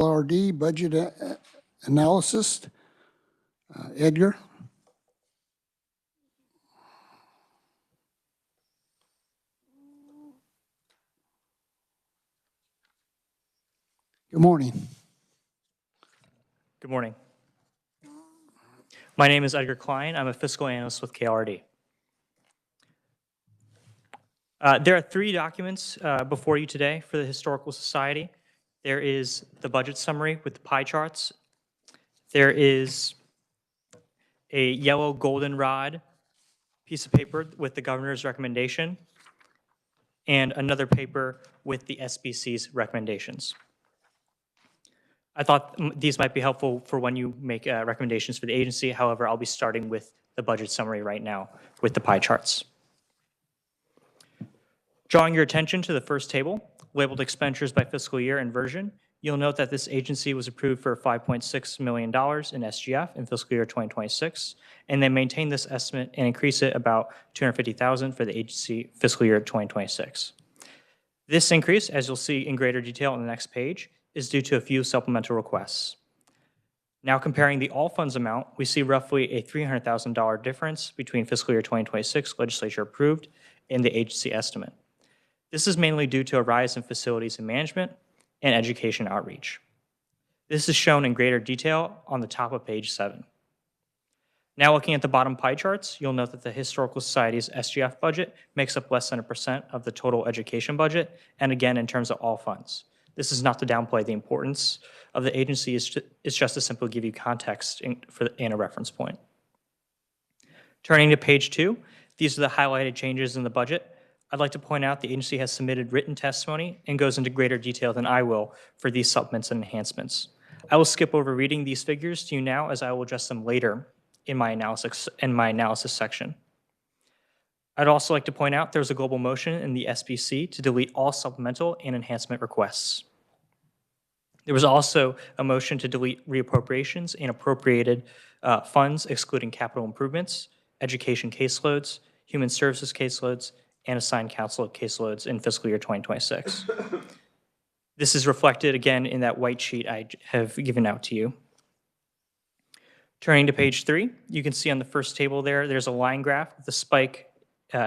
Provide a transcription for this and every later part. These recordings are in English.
LRD budget analysis. Edgar? Good morning. Good morning. My name is Edgar Klein. I'm a fiscal analyst with KLRD. There are three documents before you today for the Historical Society. There is the budget summary with the pie charts. There is a yellow goldenrod piece of paper with the governor's recommendation, and another paper with the SBC's recommendations. I thought these might be helpful for when you make recommendations for the agency. However, I'll be starting with the budget summary right now with the pie charts. Drawing your attention to the first table, labeled expenditures by fiscal year and version, you'll note that this agency was approved for $5.6 million in SGF in fiscal year 2026, and they maintain this estimate and increase it about $250,000 for the agency fiscal year 2026. This increase, as you'll see in greater detail on the next page, is due to a few supplemental requests. Now comparing the all funds amount, we see roughly a $300,000 difference between fiscal year 2026 legislature approved and the agency estimate. This is mainly due to a rise in facilities and management and education outreach. This is shown in greater detail on the top of page 7. Now looking at the bottom pie charts, you'll note that the Historical Society's SGF budget makes up less than 1% of the total education budget, and again in terms of all funds. This is not to downplay the importance of the agency, it's just to simply give you context and a reference point. Turning to page 2, these are the highlighted changes in the budget. I'd like to point out the agency has submitted written testimony and goes into greater detail than I will for these supplements and enhancements. I will skip over reading these figures to you now, as I will address them later in my analysis section. I'd also like to point out there's a global motion in the SBC to delete all supplemental and enhancement requests. There was also a motion to delete reappropriations and appropriated funds excluding capital improvements, education caseloads, human services caseloads, and assigned counsel caseloads in fiscal year 2026. This is reflected again in that white sheet I have given out to you. Turning to page 3, you can see on the first table there's a line graph with a spike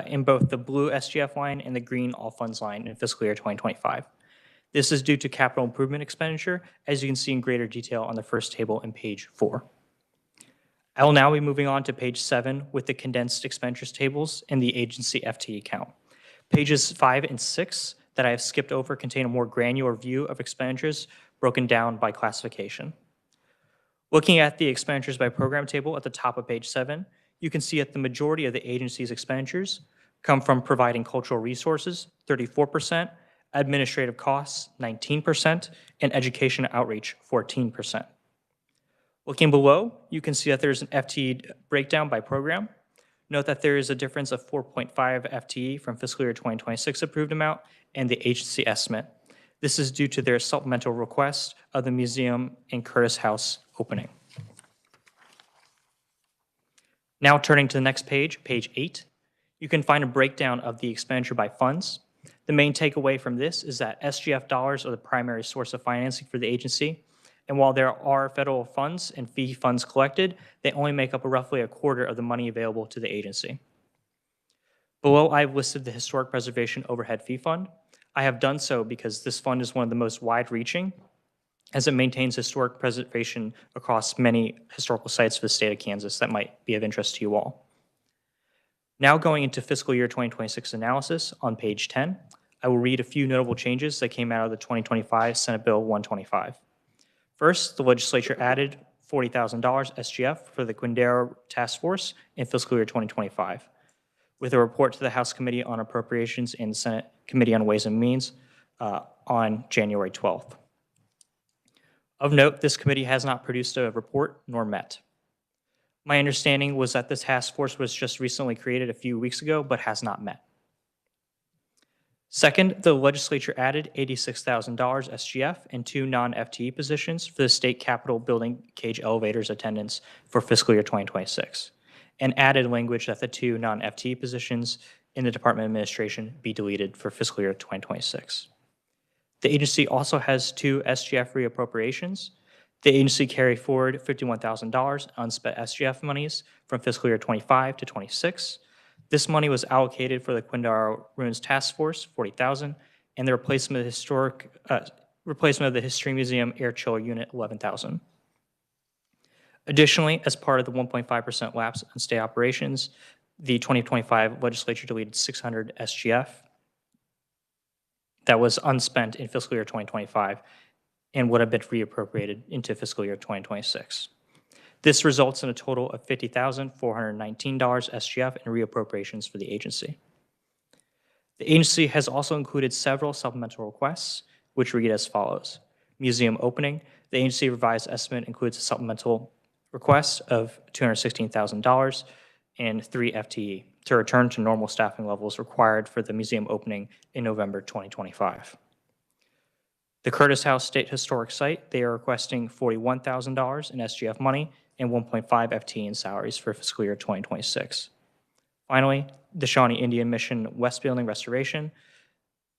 in both the blue SGF line and the green all funds line in fiscal year 2025. This is due to capital improvement expenditure, as you can see in greater detail on the first table in page 4. I will now be moving on to page 7 with the condensed expenditures tables and the agency FTE count. Pages 5 and 6 that I have skipped over contain a more granular view of expenditures broken down by classification. Looking at the expenditures by program table at the top of page 7, you can see that the majority of the agency's expenditures come from providing cultural resources, 34%, administrative costs, 19%, and education outreach, 14%. Looking below, you can see that there's an FTE breakdown by program. Note that there is a difference of 4.5 FTE from fiscal year 2026 approved amount and the agency estimate. This is due to their supplemental request of the museum and Curtis House opening. Now turning to the next page, page 8, you can find a breakdown of the expenditure by funds. The main takeaway from this is that SGF dollars are the primary source of financing for the agency. And while there are federal funds and fee funds collected, they only make up roughly a quarter of the money available to the agency. Below, I've listed the Historic Preservation Overhead Fee Fund. I have done so because this fund is one of the most wide-reaching, as it maintains historic preservation across many historical sites for the state of Kansas that might be of interest to you all. Now going into fiscal year 2026 analysis on page 10, I will read a few notable changes that came out of the 2025 Senate Bill 125. First, the legislature added $40,000 SGF for the Quindaro Task Force in fiscal year 2025, with a report to the House Committee on Appropriations and the Senate Committee on Ways and Means on January 12th. Of note, this committee has not produced a report nor met. My understanding was that this task force was just recently created a few weeks ago, but has not met. Second, the legislature added $86,000 SGF and 2 non-FTE positions for the state capitol building cage elevators attendants for fiscal year 2026, and added language that the 2 non-FTE positions in the Department of Administration be deleted for fiscal year 2026. The agency also has 2 SGF reappropriations. The agency carried forward $51,000 unspent SGF monies from fiscal year 25 to 26. This money was allocated for the Quindaro Ruins Task Force, $40,000, and the replacement of the History Museum Air Chiller Unit, $11,000. Additionally, as part of the 1.5% lapse in state operations, the 2025 legislature deleted 600 SGF that was unspent in fiscal year 2025 and would have been reappropriated into fiscal year 2026. This results in a total of $50,419 SGF in reappropriations for the agency. The agency has also included several supplemental requests, which read as follows. Museum opening. The agency revised estimate includes a supplemental request of $216,000 and 3 FTE to return to normal staffing levels required for the museum opening in November 2025. The Curtis House State Historic Site, they are requesting $41,000 in SGF money and 1.5 FTE in salaries for fiscal year 2026. Finally, the Shawnee Indian Mission West Building Restoration.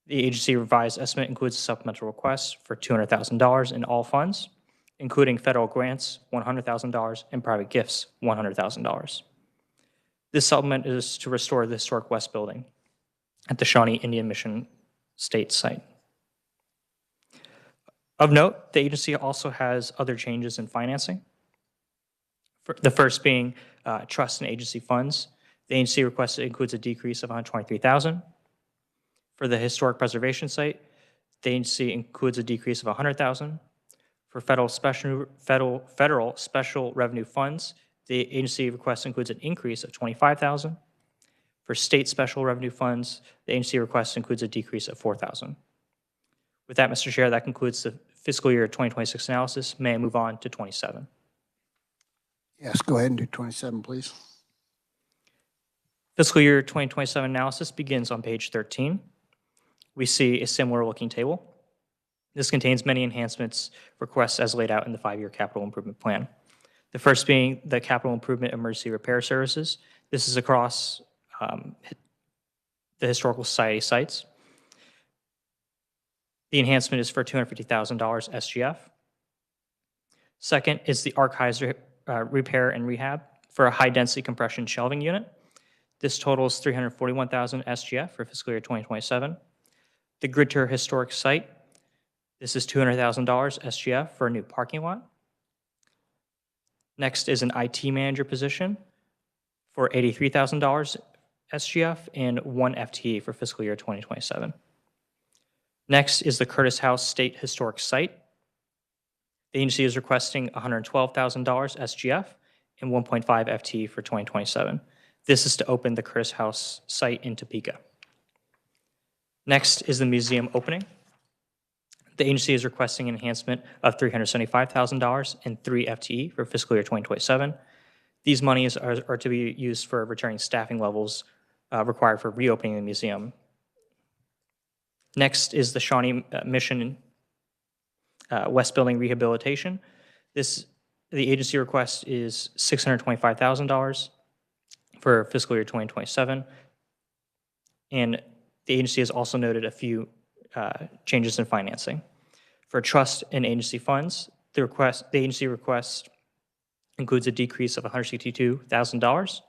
The agency revised estimate includes a supplemental request for $200,000 in all funds, including federal grants, $100,000, and private gifts, $100,000. This supplement is to restore the historic West Building at the Shawnee Indian Mission State site. Of note, the agency also has other changes in financing. The first being trust and agency funds. The agency requested includes a decrease of $123,000. For the historic preservation site, the agency includes a decrease of $100,000. For federal special revenue funds, the agency request includes an increase of $25,000. For state special revenue funds, the agency request includes a decrease of $4,000. With that, Mr. Chair, that concludes the fiscal year 2026 analysis. May I move on to 27? Yes, go ahead and do 27, please. Fiscal year 2027 analysis begins on page 13. We see a similar looking table. This contains many enhancements requests as laid out in the 5-year capital improvement plan. The first being the capital improvement emergency repair services. This is across the Historical Society sites. The enhancement is for $250,000 SGF. Second is the archives repair and rehab for a high-density compression shelving unit. This totals $341,000 SGF for fiscal year 2027. The Gridter Historic Site. This is $200,000 SGF for a new parking lot. Next is an IT manager position for $83,000 SGF and 1 FTE for fiscal year 2027. Next is the Curtis House State Historic Site. The agency is requesting $112,000 SGF and 1.5 FTE for 2027. This is to open the Curtis House site in Topeka. Next is the museum opening. The agency is requesting an enhancement of $375,000 and 3 FTE for fiscal year 2027. These monies are to be used for returning staffing levels required for reopening the museum. Next is the Shawnee Mission West Building rehabilitation. The agency request is $625,000 for fiscal year 2027. And the agency has also noted a few changes in financing. For trust and agency funds, the agency request includes a decrease of $162,000.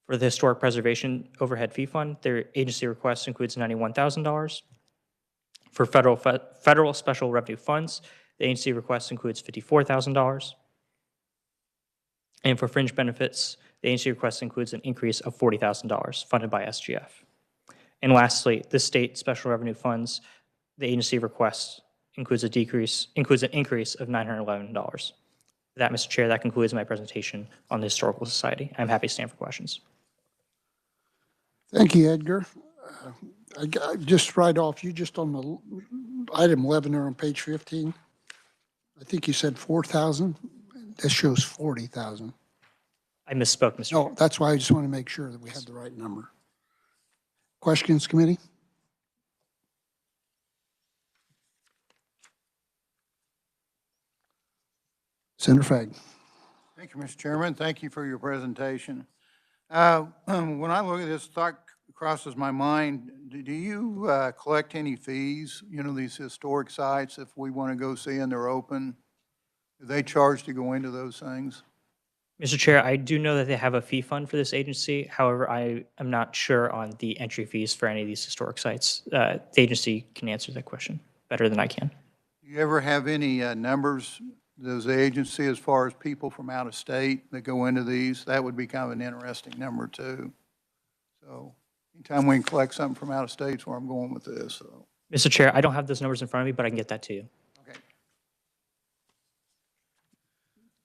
For the historic preservation overhead fee fund, their agency request includes $91,000. For federal special revenue funds, the agency request includes $54,000. And for fringe benefits, the agency request includes an increase of $40,000 funded by SGF. And lastly, the state special revenue funds, the agency request includes an increase of $911. With that, Mr. Chair, that concludes my presentation on the Historical Society. I'm happy to stand for questions. Thank you, Edgar. I just right off, you just on the item 11 there on page 15, I think you said 4,000. This shows 40,000. I misspoke, Mr. Chair. No, that's why I just want to make sure that we had the right number. Questions, committee? Senator Fagg. Thank you, Mr. Chairman. Thank you for your presentation. When I look at this stock crosses my mind. Do you collect any fees, you know, these historic sites, if we want to go see and they're open? Do they charge to go into those things? Mr. Chair, I do know that they have a fee fund for this agency. However, I am not sure on the entry fees for any of these historic sites. The agency can answer that question better than I can. Do you ever have any numbers, does the agency, as far as people from out of state that go into these? That would be kind of an interesting number, too. So anytime we can collect something from out of state's where I'm going with this, so. Mr. Chair, I don't have those numbers in front of me, but I can get that to you. Okay.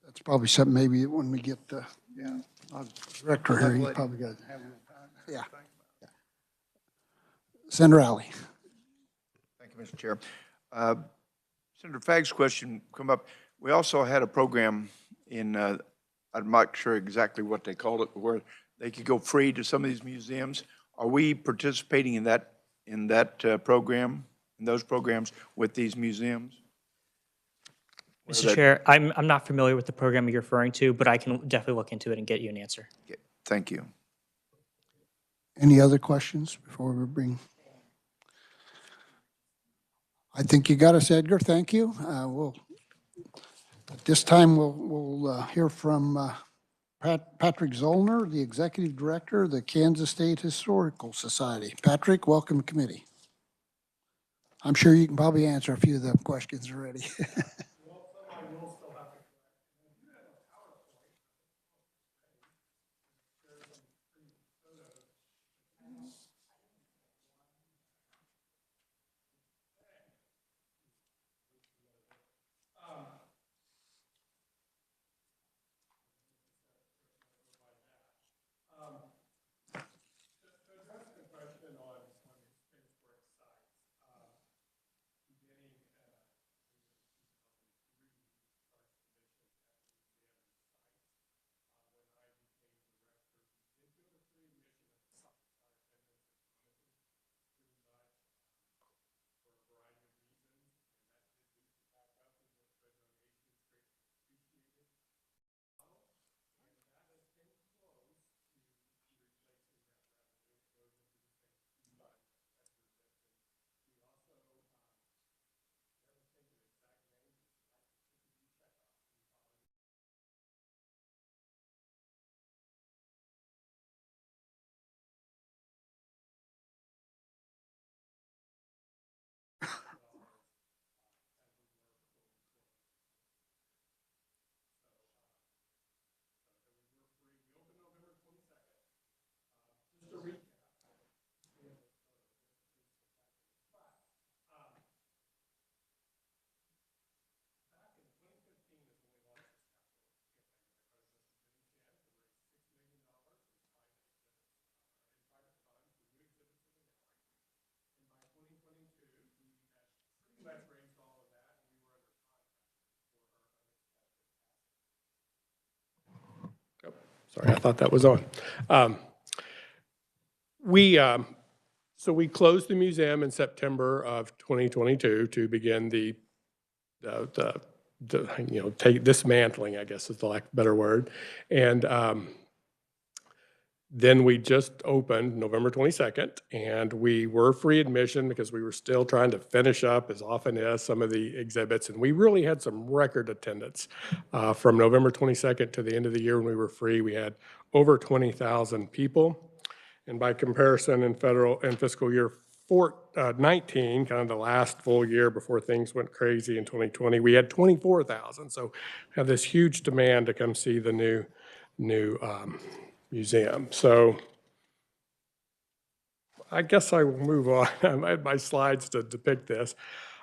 That's probably something maybe when we get the Yeah. director here, you probably got, Have a little time. yeah. Senator Alley. Thank you, Mr. Chair. Senator Fagg's question come up. We also had a program in, I'm not sure exactly what they called it, but where they could go free to some of these museums. Are we participating in that program, in those programs with these museums? Mr. Chair, I'm not familiar with the program you're referring to, but I can definitely look into it and get you an answer. Okay, thank you. Any other questions before we bring? I think you got us, Edgar. Thank you. At this time, we'll hear from Patrick Zollner, the Executive Director of the Kansas State Historical Society. Patrick, welcome to committee. I'm sure you can probably answer a few of the questions already. Sorry, I thought that was on. So we closed the museum in September of 2022 to begin the dismantling, I guess is the better word. And then we just opened November 22nd, and we were free admission because we were still trying to finish up, as often as, some of the exhibits. And we really had some record attendance. From November 22nd to the end of the year when we were free, we had over 20,000 people. And by comparison, in fiscal year 19, kind of the last full year before things went crazy in 2020, we had 24,000. So we have this huge demand to come see the new museum. So I guess I will move on. I had my slides to depict this.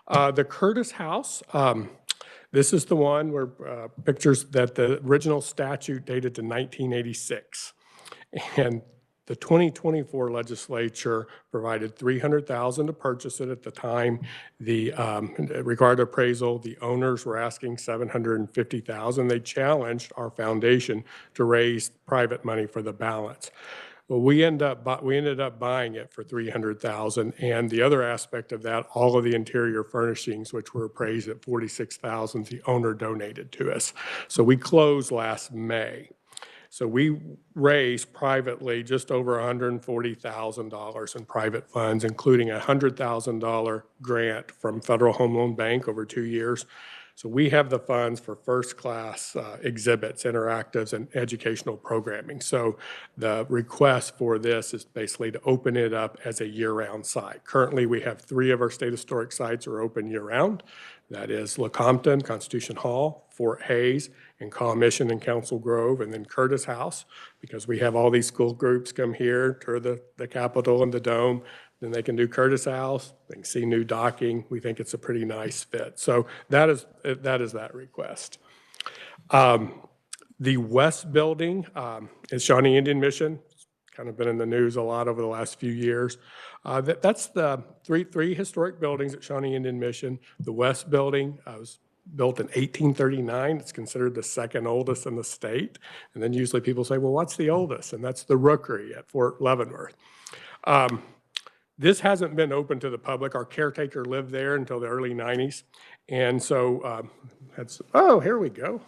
The Curtis House, this is the one where pictures that the original statute dated to 1986. And the 2024 legislature provided $300,000 to purchase it. At the time, the required appraisal, the owners were asking $750,000. They challenged our foundation to raise private money for the balance. Well, we ended up buying it for $300,000, and the other aspect of that, all of the interior furnishings, which were appraised at $46,000, the owner donated to us. So we closed last May. So we raised privately just over $140,000 in private funds, including a $100,000 grant from Federal Home Loan Bank over 2 years. So we have the funds for first-class exhibits, interactives, and educational programming. So the request for this is basically to open it up as a year-round site. Currently, we have 3 of our state historic sites are open year-round. That is Lecompton, Constitution Hall, Fort Hays, and College Mission and Council Grove, and then Curtis House, because we have all these school groups come here, tour the Capitol and the Dome. Then they can do Curtis House, they can see new docking. We think it's a pretty nice fit. So that is that request. The West Building is Shawnee Indian Mission. It's kind of been in the news a lot over the last few years. That's the three historic buildings at Shawnee Indian Mission. The West Building was built in 1839. It's considered the second oldest in the state. And then usually people say, well, what's the oldest? And that's the Rookery at Fort Leavenworth. This hasn't been open to the public. Our caretaker lived there until the early 90s. And so oh, here we go.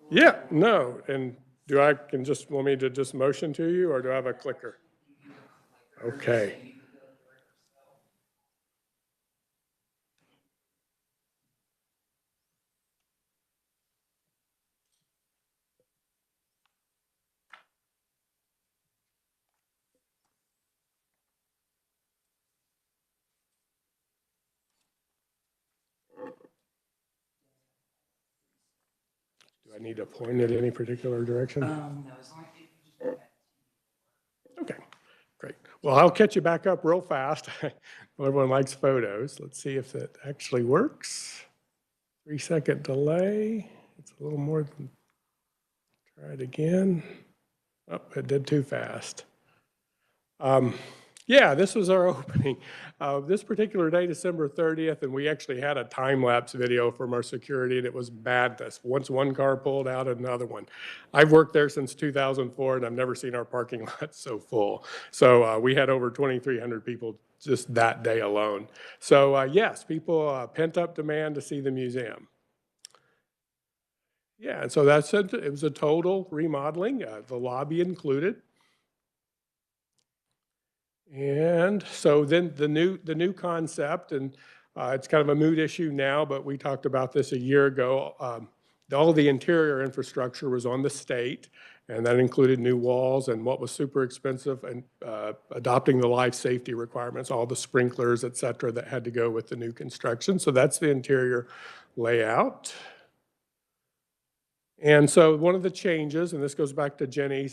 Yeah, no. And want me to just motion to you, or do I have a clicker? Okay. Do I need to point it any particular direction? No, as long as you just. Okay, great. Well, I'll catch you back up real fast. Everyone likes photos. Let's see if that actually works. 3-second delay. It's a little more than, try it again. Oh, it did too fast. Yeah, this was our opening. This particular day, December 30th, and we actually had a time-lapse video from our security, and it was madness. Once one car pulled out, another one. I've worked there since 2004, and I've never seen our parking lot so full. So we had over 2,300 people just that day alone. So yes, people pent-up demand to see the museum. Yeah, and so it was a total remodeling, the lobby included. And so then the new concept, and it's kind of a mood issue now, but we talked about this a year ago. All the interior infrastructure was on the state, and that included new walls and what was super expensive, and adopting the life safety requirements, all the sprinklers, et cetera, that had to go with the new construction. So that's the interior layout. And so one of the changes, and this goes back to Jenny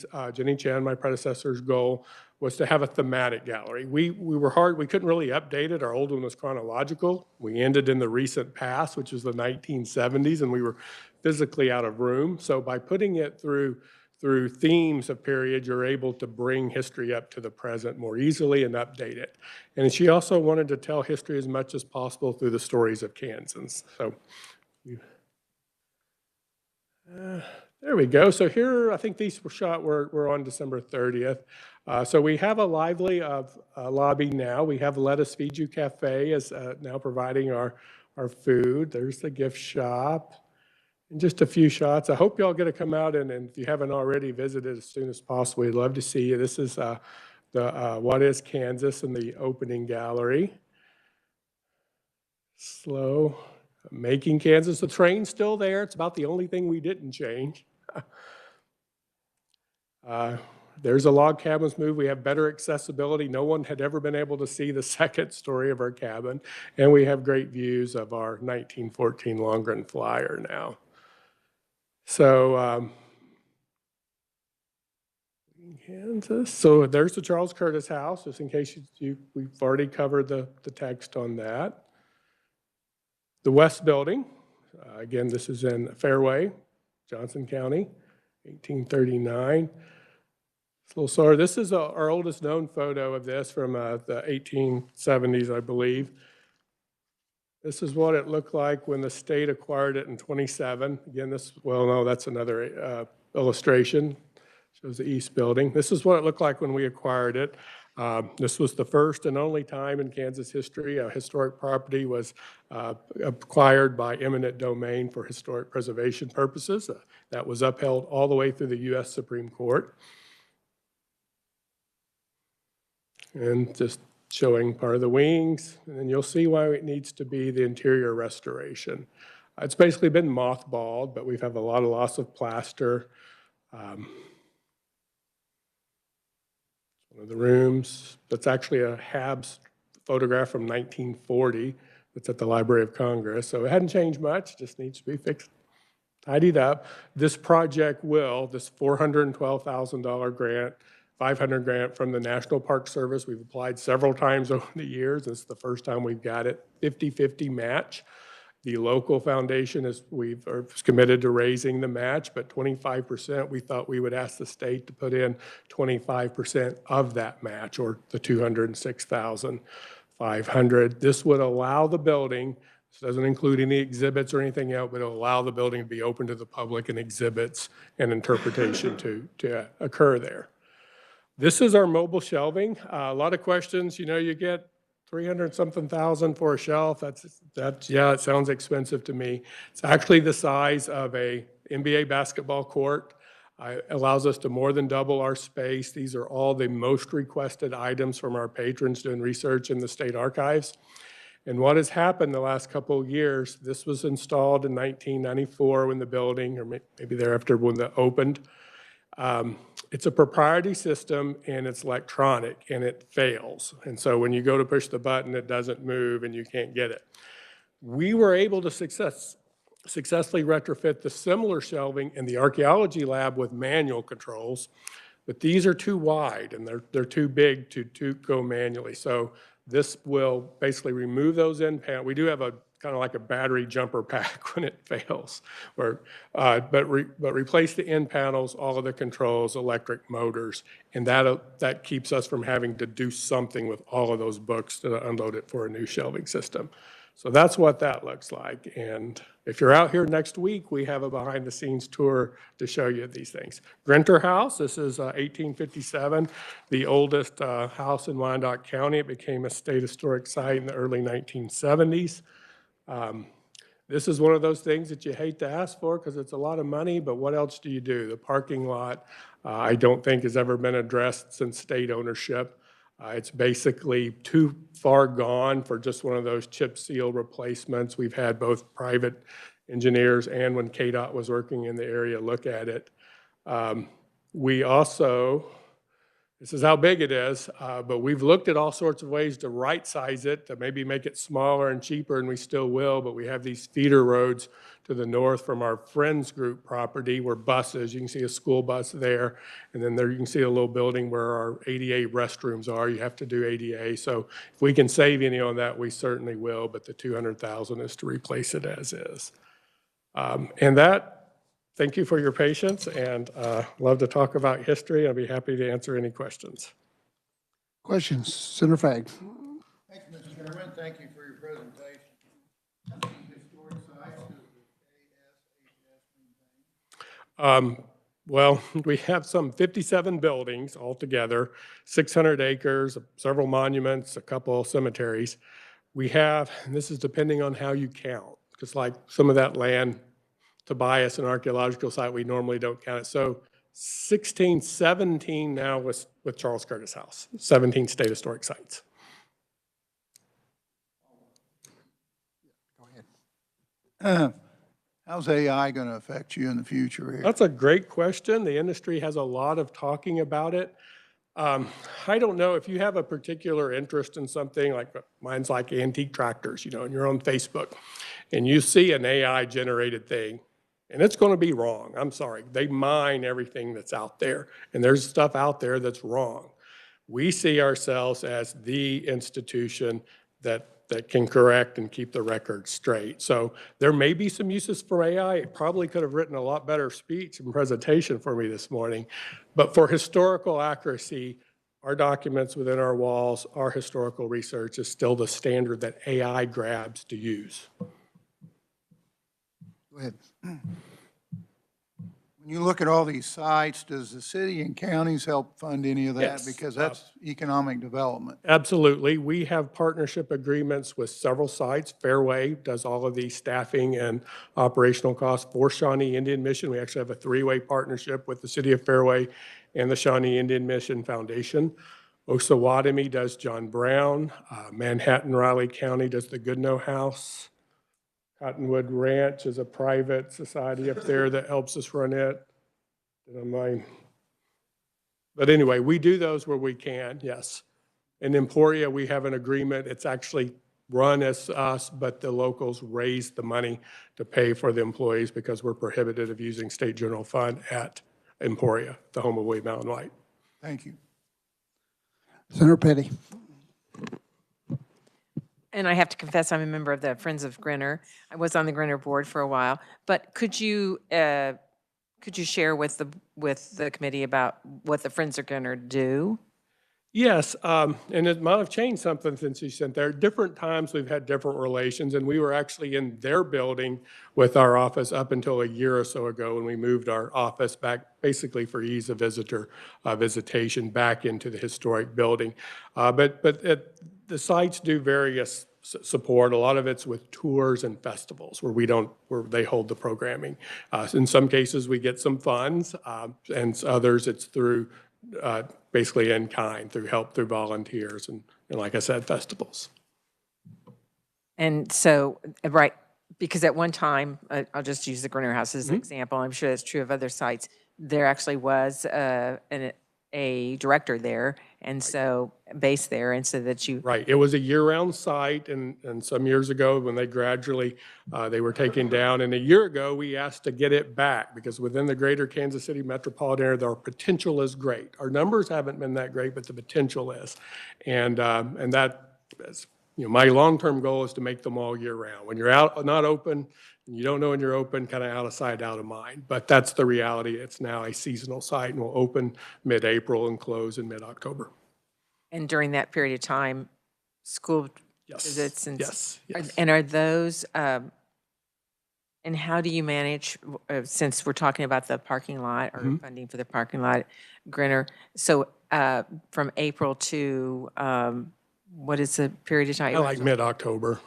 Chen, my predecessor's goal, was to have a thematic gallery. We couldn't really update it. Our old one was chronological. We ended in the recent past, which was the 1970s, and we were physically out of room. So by putting it through themes of period, you're able to bring history up to the present more easily and update it. And she also wanted to tell history as much as possible through the stories of Kansans. So there we go. So here, I think these were shot were on December 30th. So we have a lively lobby now. We have Let Us Feed You Cafe is now providing our food. There's the gift shop. And just a few shots. I hope y'all get to come out and if you haven't already visited as soon as possible, we'd love to see you. This is the What is Kansas in the opening gallery. Slow. Making Kansas. The train's still there. It's about the only thing we didn't change. There's a log cabins move. We have better accessibility. No one had ever been able to see the second story of our cabin. And we have great views of our 1914 Longren Flyer now. So, Kansas. So there's the Charles Curtis House, just in case we've already covered the text on that. The West Building, again, this is in Fairway, Johnson County, 1839. It's a little sorry. This is our oldest known photo of this from the 1870s, I believe. This is what it looked like when the state acquired it in 27. Again, that's another illustration. Shows the East Building. This is what it looked like when we acquired it. This was the first and only time in Kansas history a historic property was acquired by eminent domain for historic preservation purposes. That was upheld all the way through the U.S. Supreme Court. And just showing part of the wings, and then you'll see why it needs to be the interior restoration. It's basically been mothballed, but we've had a lot of loss of plaster. One of the rooms, that's actually a Habs photograph from 1940 that's at the Library of Congress. So it hadn't changed much, just needs to be fixed, tidied up. This project will, this $412,000 grant, 500 grant from the National Park Service. We've applied several times over the years. This is the first time we've got it. 50-50 match. The local foundation is committed to raising the match, but 25%, we thought we would ask the state to put in 25% of that match, or the $206,500. This would allow the building, this doesn't include any exhibits or anything else, but it'll allow the building to be open to the public and exhibits and interpretation to occur there. This is our mobile shelving. A lot of questions, you know, you get 300-something thousand for a shelf. Yeah, it sounds expensive to me. It's actually the size of a NBA basketball court. It allows us to more than double our space. These are all the most requested items from our patrons doing research in the state archives. And what has happened the last couple of years, this was installed in 1994 when the building, or maybe thereafter when it opened. It's a proprietary system and it's electronic and it fails. And so when you go to push the button, it doesn't move and you can't get it. We were able to successfully retrofit the similar shelving in the archaeology lab with manual controls, but these are too wide and they're too big to go manually. So this will basically remove those end panels. We do have a kind of like a battery jumper pack when it fails, but replace the end panels, all of the controls, electric motors, and that keeps us from having to do something with all of those books to unload it for a new shelving system. So that's what that looks like. And if you're out here next week, we have a behind-the-scenes tour to show you these things. Grinter House, this is 1857, the oldest house in Wyandotte County. It became a state historic site in the early 1970s. This is one of those things that you hate to ask for because it's a lot of money, but what else do you do? The parking lot, I don't think has ever been addressed since state ownership. It's basically too far gone for just one of those chip seal replacements. We've had both private engineers and when KDOT was working in the area look at it. We also, this is how big it is, but we've looked at all sorts of ways to right-size it, to maybe make it smaller and cheaper, and we still will, but we have these feeder roads to the north from our Friends Group property where buses, you can see a school bus there, and then there you can see a little building where our ADA restrooms are. You have to do ADA, so if we can save any on that, we certainly will, but the $200,000 is to replace it as is. And that, thank you for your patience, and love to talk about history. I'll be happy to answer any questions. Questions? Senator Fagg. Thank you, Mr. Chairman. Thank you for your presentation. How many historic sites does the KSHS maintain? Well, we have some 57 buildings altogether, 600 acres, several monuments, a couple cemeteries. We have, and this is depending on how you count, because like some of that land Tobias, an archaeological site, we normally don't count it. So 16, 17 now with Charles Curtis House, 17 state historic sites. Go ahead. How's AI going to affect you in the future here? That's a great question. The industry has a lot of talking about it. I don't know if you have a particular interest in something like mine's like antique tractors, you know, and you're on Facebook and you see an AI generated thing and it's going to be wrong. I'm sorry. They mine everything that's out there and there's stuff out there that's wrong. We see ourselves as the institution that can correct and keep the record straight. So there may be some uses for AI. It probably could have written a lot better speech and presentation for me this morning. But for historical accuracy, our documents within our walls, our historical research is still the standard that AI grabs to use. Go ahead. When When you look at all these sites, does the city and counties help fund any of that? Yes, Because that's economic development. Absolutely. We have partnership agreements with several sites. Fairway does all of the staffing and operational costs for Shawnee Indian Mission. We actually have a three-way partnership with the city of Fairway and the Shawnee Indian Mission Foundation. Osawatomie does John Brown. Manhattan Riley County does the Goodnow House. Cottonwood Ranch is a private society up there that helps us run it. Did I mind? But anyway, we do those where we can, yes. In Emporia, we have an agreement. It's actually run as us, but the locals raise the money to pay for the employees because we're prohibited of using state general fund at Emporia, the home of Wade Mountain White. Thank you. Senator Petty. And I have to confess, I'm a member of the Friends of Grinner. I was on the Grinner board for a while, but could you share with the committee about what the Friends of Grinner do? Yes, and it might have changed something since you sent there. Different times we've had different relations, and we were actually in their building with our office up until a year or so ago when we moved our office back basically for ease of visitation back into the historic building. But the sites do various support. A lot of it's with tours and festivals where they hold the programming. In some cases, we get some funds, and others it's through basically in kind, through help through volunteers and like I said, festivals. And so, right, because at one time, I'll just use the Grinner House as an example. I'm sure that's true of other sites. There actually was a director there, and so based there, and so that you Right. It was a year-round site, and some years ago when they gradually they were taken down, and a year ago we asked to get it back because within the greater Kansas City metropolitan area, our potential is great. Our numbers haven't been that great, but the potential is, and that is, my long-term goal is to make them all year-round. When you're out not open, and you don't know when you're open, kind of out of sight, out of mind. But that's the reality. It's now a seasonal site and will open mid-April and close in mid-October. and during that period of time, school Yes. visits and Yes. and are those and how do you manage since we're talking about the parking lot or funding for the parking lot, Grinner? So from April to what is the period of time? I like mid-October.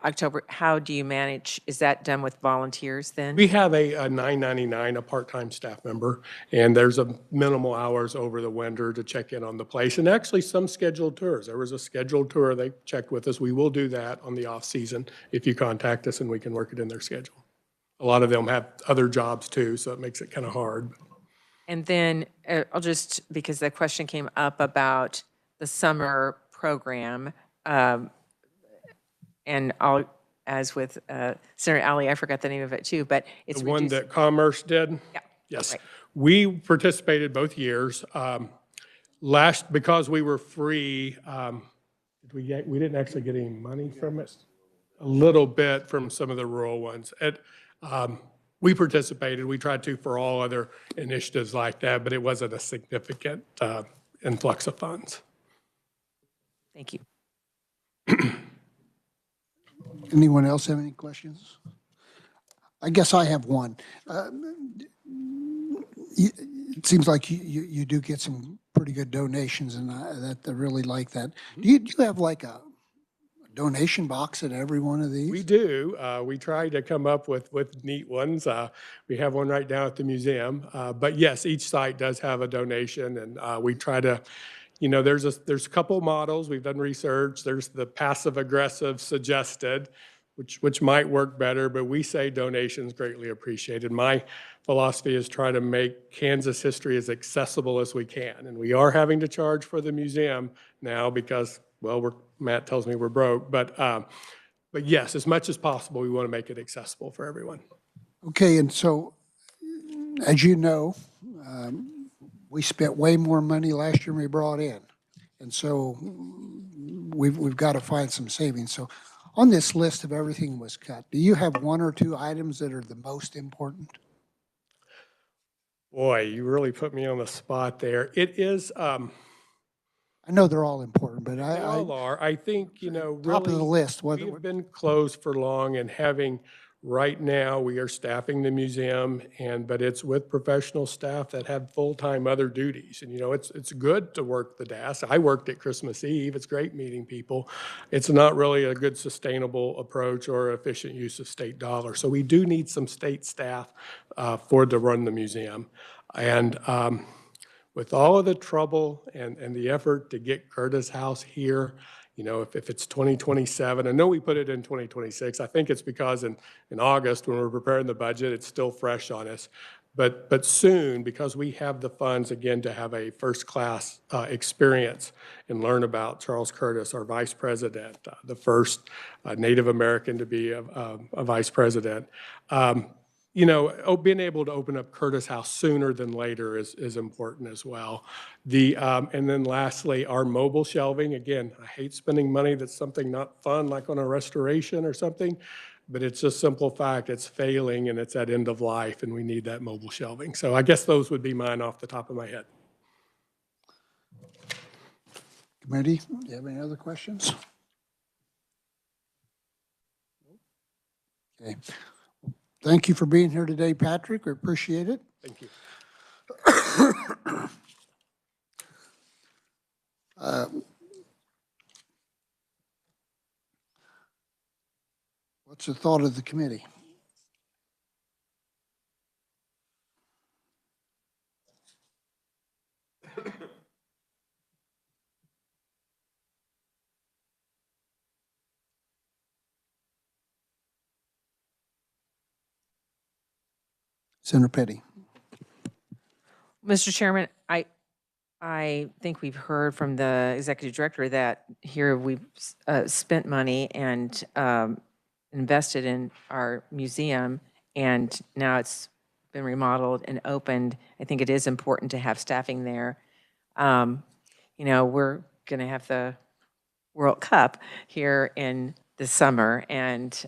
October. How do you manage? Is that done with volunteers then? We have a $9.99, a part-time staff member, and there's a minimal hours over the winter to check in on the place, and actually some scheduled tours. There was a scheduled tour, they checked with us. We will do that on the off-season if you contact us and we can work it in their schedule. A lot of them have other jobs too, so it makes it kind of hard. And then I'll just, because the question came up about the summer program, and I'll, as with Senator Alley, I forgot the name of it too, but it's The one reduced. that Commerce did? Yeah. Yes. Right. We participated both years. Because we were free, we didn't actually get any money from it. A little bit from some of the rural ones. We participated. We tried to for all other initiatives like that, but it wasn't a significant influx of funds. Thank you. Anyone else have any questions? I guess I have one. It seems like you do get some pretty good donations, and I really like that. Do you have like a donation box at every one of these? We do. We try to come up with neat ones. We have one right now at the museum. But yes, each site does have a donation, and we try to, there's a couple models. We've done research. There's the passive-aggressive suggested, which might work better, but we say donations greatly appreciated. My philosophy is try to make Kansas history as accessible as we can. And we are having to charge for the museum now because, well, Matt tells me we're broke. But yes, as much as possible, we want to make it accessible for everyone. Okay, and so, as you know, we spent way more money last year than we brought in. And so we've got to find some savings. So on this list of everything was cut, do you have one or two items that are the most important? Boy, you really put me on the spot there. It is, I know they're all important, but they I all are. I think, top of the really, list, what, we've been closed for long and having Right now, we are staffing the museum, but it's with professional staff that have full-time other duties. And, it's good to work the desk. I worked at Christmas Eve. It's great meeting people. It's not really a good sustainable approach or efficient use of state dollars. So we do need some state staff to run the museum. And with all of the trouble and the effort to get Curtis House here, if it's 2027, I know we put it in 2026. I think it's because in August, when we're preparing the budget, it's still fresh on us. But soon, because we have the funds, again, to have a first-class experience and learn about Charles Curtis, our vice president, the first Native American to be a vice president. Being able to open up Curtis House sooner than later is important as well. And then lastly, our mobile shelving. Again, I hate spending money that's something not fun, like on a restoration or something, but it's a simple fact. It's failing and it's at end of life, and we need that mobile shelving. So I guess those would be mine off the top of my head. Committee, do you have any other questions? Okay. Thank you for being here today, Patrick. We appreciate it. Thank you. What's the thought of the committee? Senator Petty. Mr. Chairman, I think we've heard from the executive director that here we've spent money and invested in our museum, and now it's been remodeled and opened. I think it is important to have staffing there. We're going to have the World Cup here in the summer, and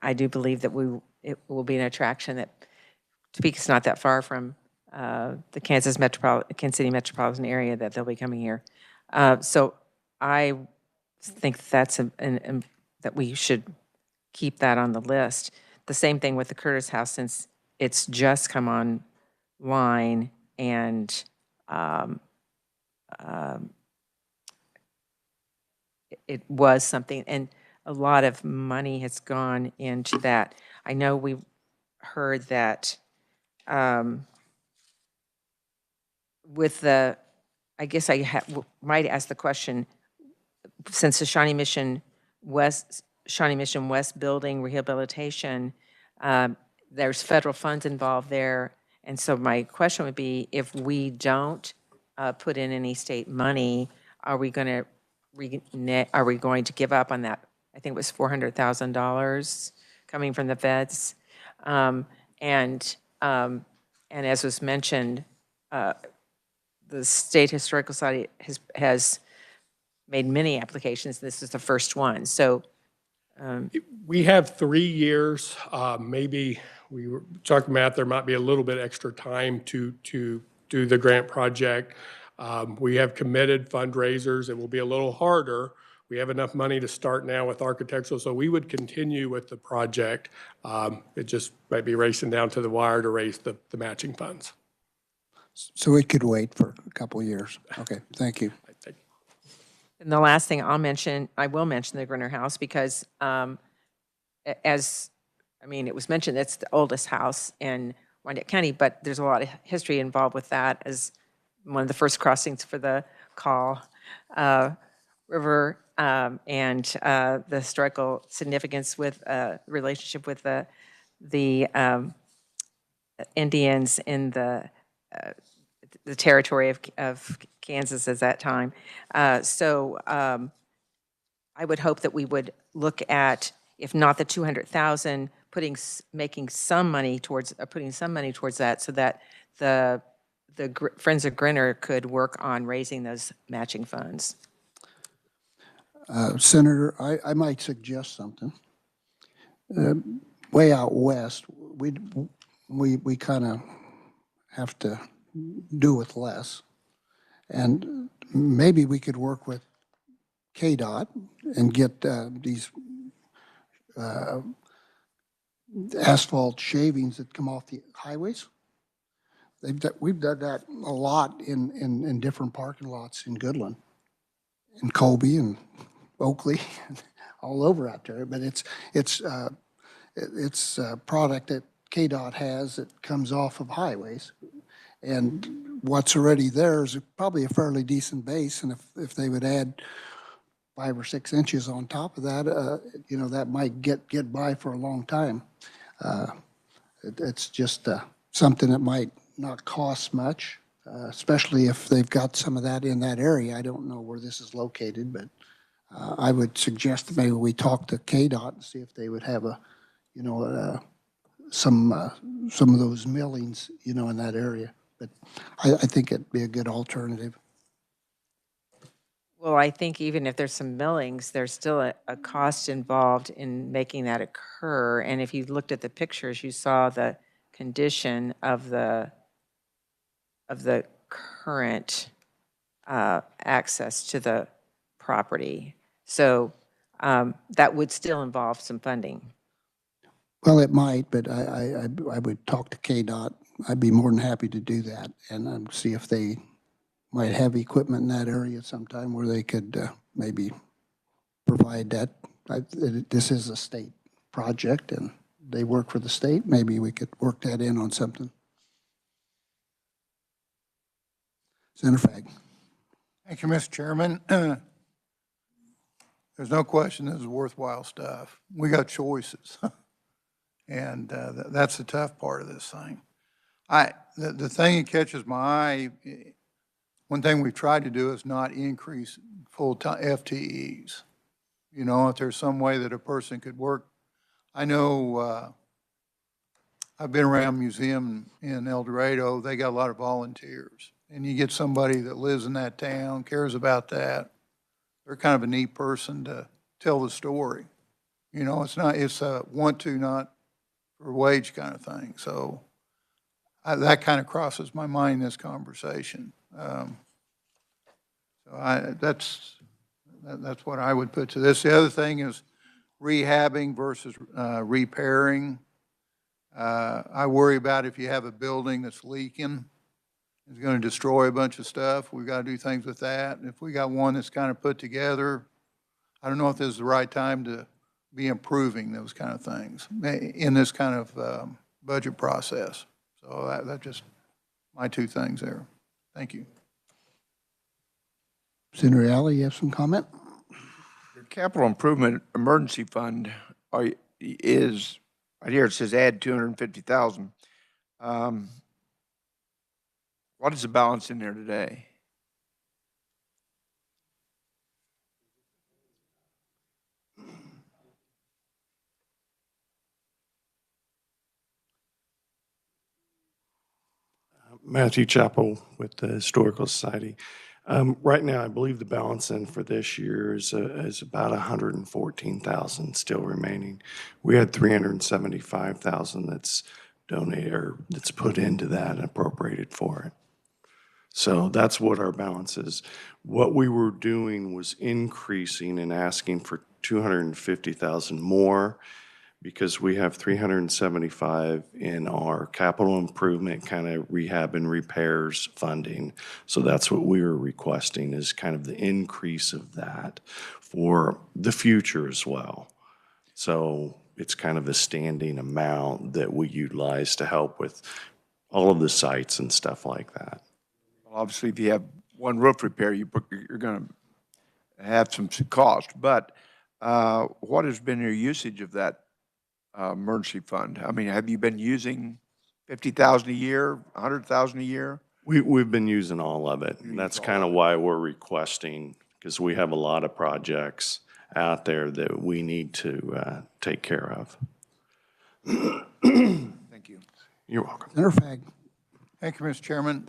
I do believe that it will be an attraction that Topeka's not that far from the Kansas City metropolitan area that they'll be coming here. So I think that's that we should keep that on the list. The same thing with the Curtis House, since it's just come online and it was something, and a lot of money has gone into that. I know we heard that with the, I guess I might ask the question, since the Shawnee Mission West building rehabilitation, there's federal funds involved there. And so my question would be, if we don't put in any state money, are we going to give up on that? I think it was $400,000 coming from the feds. And as was mentioned, the State Historical Society has made many applications. This is the first one. So we have 3 years. Maybe we were talking about there might be a little bit extra time to do the grant project. We have committed fundraisers. It will be a little harder. We have enough money to start now with architectural, so we would continue with the project. It just might be racing down to the wire to raise the matching funds. So it could wait for a couple of years. Okay, thank you. And the last thing I will mention the Grinner House, because it was mentioned it's the oldest house in Wyandotte County, but there's a lot of history involved with that as one of the first crossings for the Kaw River, and the historical significance with relationship with the Indians in the territory of Kansas at that time. So I would hope that we would look at, if not the 200,000, putting some money towards that, so that the Friends of Grinner could work on raising those matching funds. Senator, I might suggest something. Way out west, we kind of have to do with less. And maybe we could work with ks.gov and get these asphalt shavings that come off the highways. We've done that a lot in different parking lots in Goodland, in Colby and Oakley, all over out there. But it's a product that KDOT has that comes off of highways. And what's already there is probably a fairly decent base. And if they would add 5 or 6 inches on top of that, that might get by for a long time. It's just something that might not cost much, especially if they've got some of that in that area. I don't know where this is located, but I would suggest that maybe we talk to KDOT and see if they would have some of those millings, in that area. But I think it'd be a good alternative. Well, I think even if there's some millings, there's still a cost involved in making that occur. And if you looked at the pictures, you saw the condition of the current access to the property. So that would still involve some funding. Well, it might, but I would talk to KDOT. I'd be more than happy to do that and see if they might have equipment in that area sometime where they could maybe provide that. This is a state project and they work for the state. Maybe we could work that in on something. Senator Fagg. Thank you, Mr. Chairman. There's no question this is worthwhile stuff. We got choices. And that's the tough part of this thing. The thing that catches my eye, one thing we've tried to do is not increase full-time FTEs. If there's some way that a person could work. I know I've been around museum in El Dorado. They got a lot of volunteers. And you get somebody that lives in that town, cares about that. They're kind of a neat person to tell the story. It's a want to, not for wage kind of thing. So that kind of crosses my mind in this conversation. That's what I would put to this. The other thing is rehabbing versus repairing. I worry about if you have a building that's leaking, it's going to destroy a bunch of stuff. We've got to do things with that. And if we got one that's kind of put together, I don't know if this is the right time to be improving those kind of things in this kind of budget process. So that's just my 2 things there. Thank you. Senator Alley, you have some comment? Your capital improvement emergency fund is, right here, it says add 250,000. What is the balance in there today? Matthew Chappell with the Historical Society. Right now, I believe the balance in for this year is about 114,000 still remaining. We had 375,000 that's donated or that's put into that and appropriated for it. So that's what our balance is. What we were doing was increasing and asking for 250,000 more because we have 375 in our capital improvement kind of rehab and repairs funding. So that's what we were requesting is kind of the increase of that for the future as well. So it's kind of a standing amount that we utilize to help with all of the sites and stuff like that. Well, obviously, if you have one roof repair, you're going to have some cost. But what has been your usage of that emergency fund? I mean, have you been using 50,000 a year, 100,000 a year? We've been using all of it. And that's kind of why we're requesting, because we have a lot of projects out there that we need to take care of. Thank you. You're welcome. Senator Fagg. Thank you, Mr. Chairman.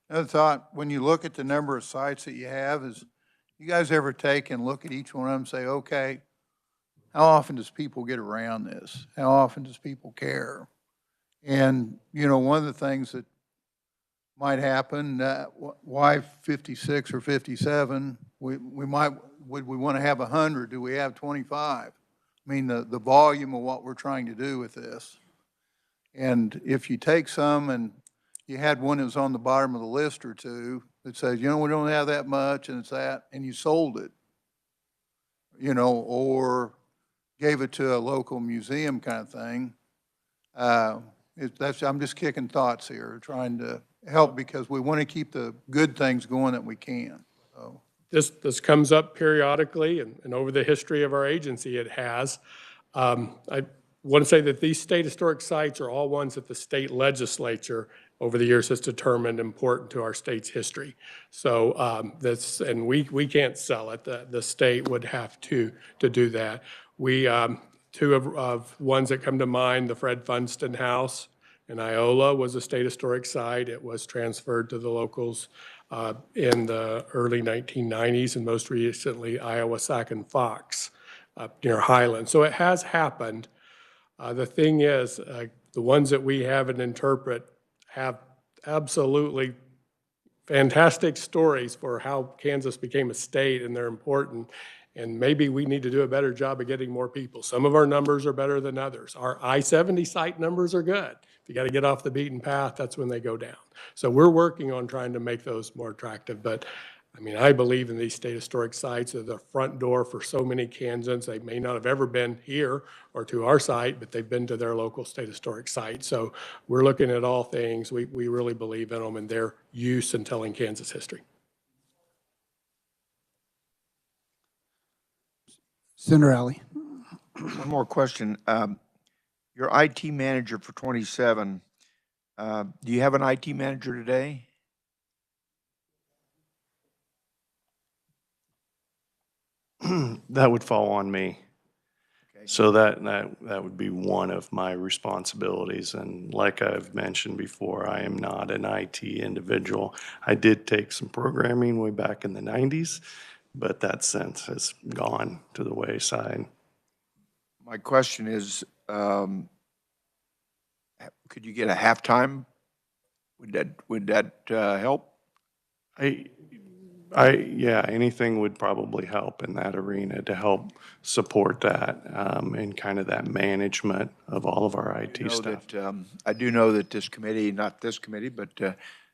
Another thought, when you look at the number of sites that you have, is you guys ever take and look at each one of them and say, okay, how often does people get around this? How often does people care? And, one of the things that might happen, why 56 or 57? Would we want to have 100? Do we have 25? I mean, the volume of what we're trying to do with this. And if you take some and you had one that was on the bottom of the list or two that says, you know, we don't have that much and it's that, and you sold it, you know, or gave it to a local museum kind of thing, I'm just kicking thoughts here, trying to help because we want to keep the good things going that we can, so. This comes up periodically, and over the history of our agency, it has. I want to say that these state historic sites are all ones that the state legislature over the years has determined important to our state's history. So and we can't sell it. The state would have to do that. We, two of ones that come to mind, the Fred Funston House in Iola was a state historic site. It was transferred to the locals in the early 1990s, and most recently Iowa Sac and Fox up near Highland. So it has happened. The thing is, the ones that we have and interpret have absolutely fantastic stories for how Kansas became a state, and they're important. And maybe we need to do a better job of getting more people. Some of our numbers are better than others. Our I-70 site numbers are good. If you got to get off the beaten path, that's when they go down. So we're working on trying to make those more attractive. But I mean, I believe in these state historic sites. They're the front door for so many Kansans. They may not have ever been here or to our site, but they've been to their local state historic site. So we're looking at all things. We really believe in them and their use in telling Kansas history. Senator Alley. One more question. Your IT manager for 27, do you have an IT manager today? That would fall on me. Okay. So that would be one of my responsibilities. And like I've mentioned before, I am not an IT individual. I did take some programming way back in the 90s, but that sense has gone to the wayside. My question is, could you get a halftime? Would that help? Yeah, anything would probably help in that arena to help support that and kind of that management of all of our IT stuff. I do know that this committee, not this committee, but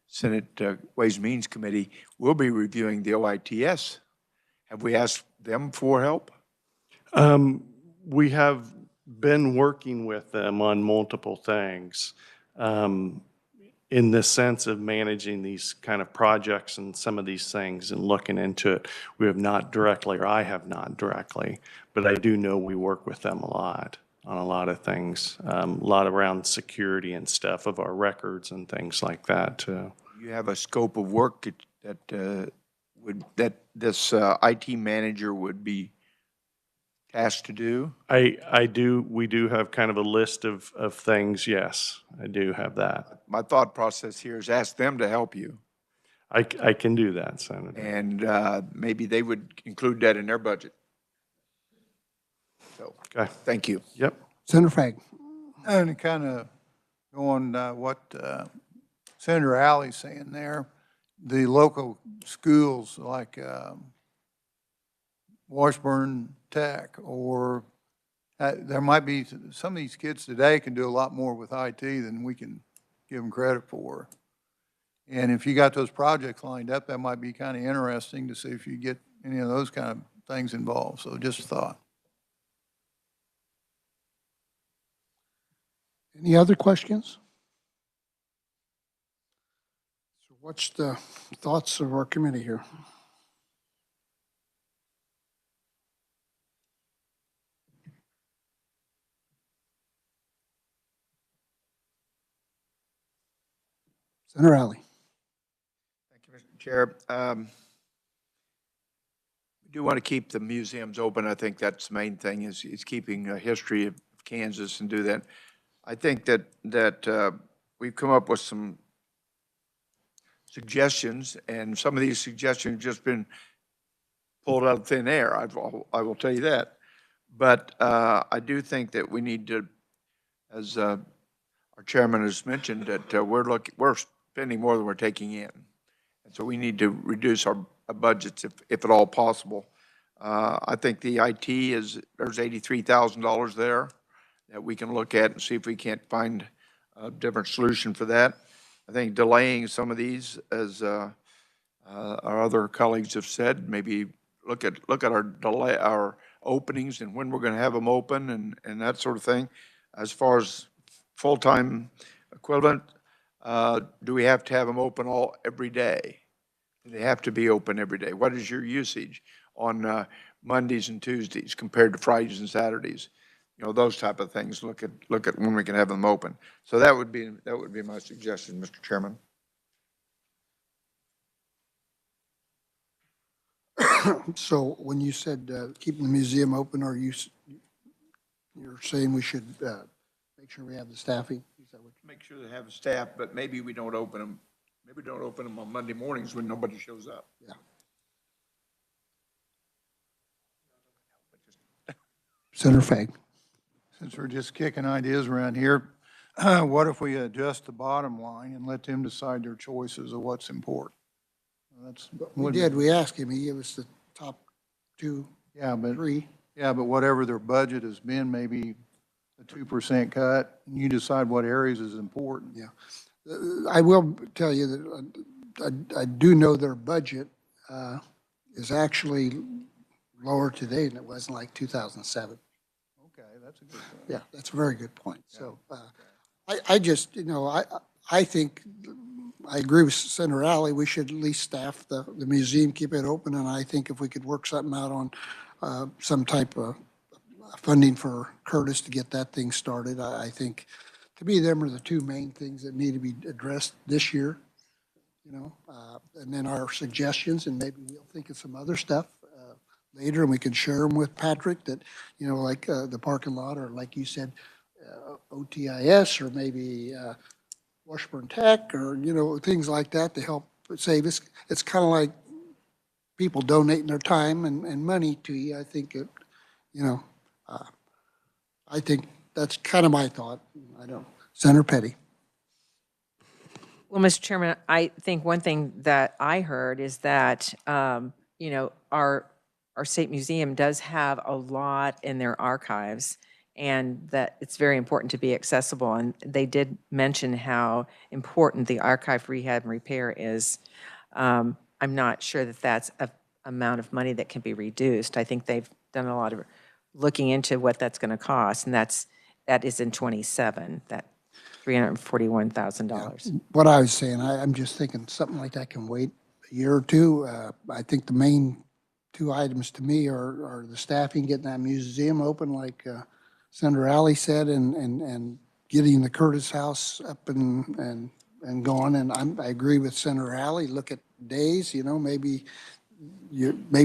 Senate Ways and Means Committee will be reviewing the OITS. Have we asked them for help? We have been working with them on multiple things in the sense of managing these kind of projects and some of these things and looking into it. We have not directly, or I have not directly, but I do know we work with them a lot on a lot of things, a lot around security and stuff of our records and things like that too. You have a scope of work that this IT manager would be tasked to do? I do, we do have kind of a list of things, yes, I do have that. My thought process here is ask them to help you. I can do that, Senator. And maybe they would include that in their budget. So, Okay. thank you. Yep. Senator Fagg. And kind of going what Senator Alley's saying there, the local schools like Washburn Tech, or there might be, some of these kids today can do a lot more with IT than we can give them credit for. And if you got those projects lined up, that might be kind of interesting to see if you get any of those kind of things involved. So just a thought. Any other questions? So what's the thoughts of our committee here? Senator Alley. Thank you, Mr. Chair. We do want to keep the museums open. I think that's the main thing is keeping a history of Kansas and do that. I think that we've come up with some suggestions, and some of these suggestions have just been pulled out of thin air. I will tell you that. But I do think that we need to, as our chairman has mentioned, that we're spending more than we're taking in. And so we need to reduce our budgets if at all possible. I think the IT there's $83,000 there that we can look at and see if we can't find a different solution for that. I think delaying some of these, as our other colleagues have said, maybe look at our openings and when we're going to have them open and that sort of thing. As far as full-time equivalent, do we have to have them open every day? Do they have to be open every day? What is your usage on Mondays and Tuesdays compared to Fridays and Saturdays? You know, those type of things. Look at when we can have them open. So that would be my suggestion, Mr. Chairman. So when you said keeping the museum open, you're saying we should make sure we have the staffing? Is that what Make sure they have a staff, but maybe we don't open them. Maybe don't open them on Monday mornings when nobody shows up. Yeah. Senator Fagg. Since we're just kicking ideas around here, what if we adjust the bottom line and let them decide their choices of what's important? We did, we asked him, he gave us the top two, Yeah, but, three. yeah, but whatever their budget has been, maybe a 2% cut, and you decide what areas is important. Yeah. I will tell you that I do know their budget is actually lower today than it was in like 2007. Okay, that's a good point. Yeah, that's a very good point. So I just, I think, I agree with Senator Alley, we should at least staff the museum, keep it open, and I think if we could work something out on some type of funding for Curtis to get that thing started, I think, to me, them are the two main things that need to be addressed this year, and then our suggestions, and maybe we'll think of some other stuff later, and we can share them with Patrick that, like the parking lot, or like you said, OTIS, or maybe Washburn Tech, or, things like that to help save us. It's kind of like people donating their time and money to you. I think, I think that's kind of my thought. I don't. Senator Petty. Well, Mr. Chairman, I think one thing that I heard is that, our state museum does have a lot in their archives, and that it's very important to be accessible. And they did mention how important the archive rehab and repair is. I'm not sure that that's an amount of money that can be reduced. I think they've done a lot of looking into what that's going to cost, and that is in 27, that $341,000. What I was saying, I'm just thinking something like that can wait a year or two. I think the main two items to me are the staffing, getting that museum open, like Senator Alley said, and getting the Curtis House up and going. And I agree with Senator Alley. Look at days, maybe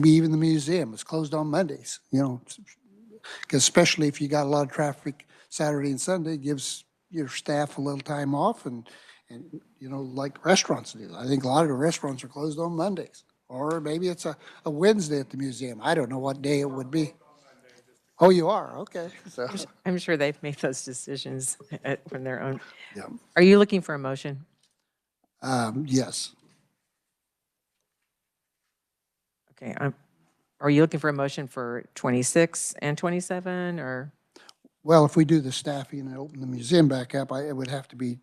even the museum is closed on Mondays, because especially if you got a lot of traffic Saturday and Sunday, it gives your staff a little time off, and like restaurants do. I think a lot of the restaurants are closed on Mondays, or maybe it's a Wednesday at the museum. I don't know what day it would be. Oh, you are? Okay. So, I'm sure they've made those decisions from their own. yeah. Are you looking for a motion? Yes. Okay. Are you looking for a motion for 26 and 27, or? Well, if we do the staffing and open the museum back up, it would have to be,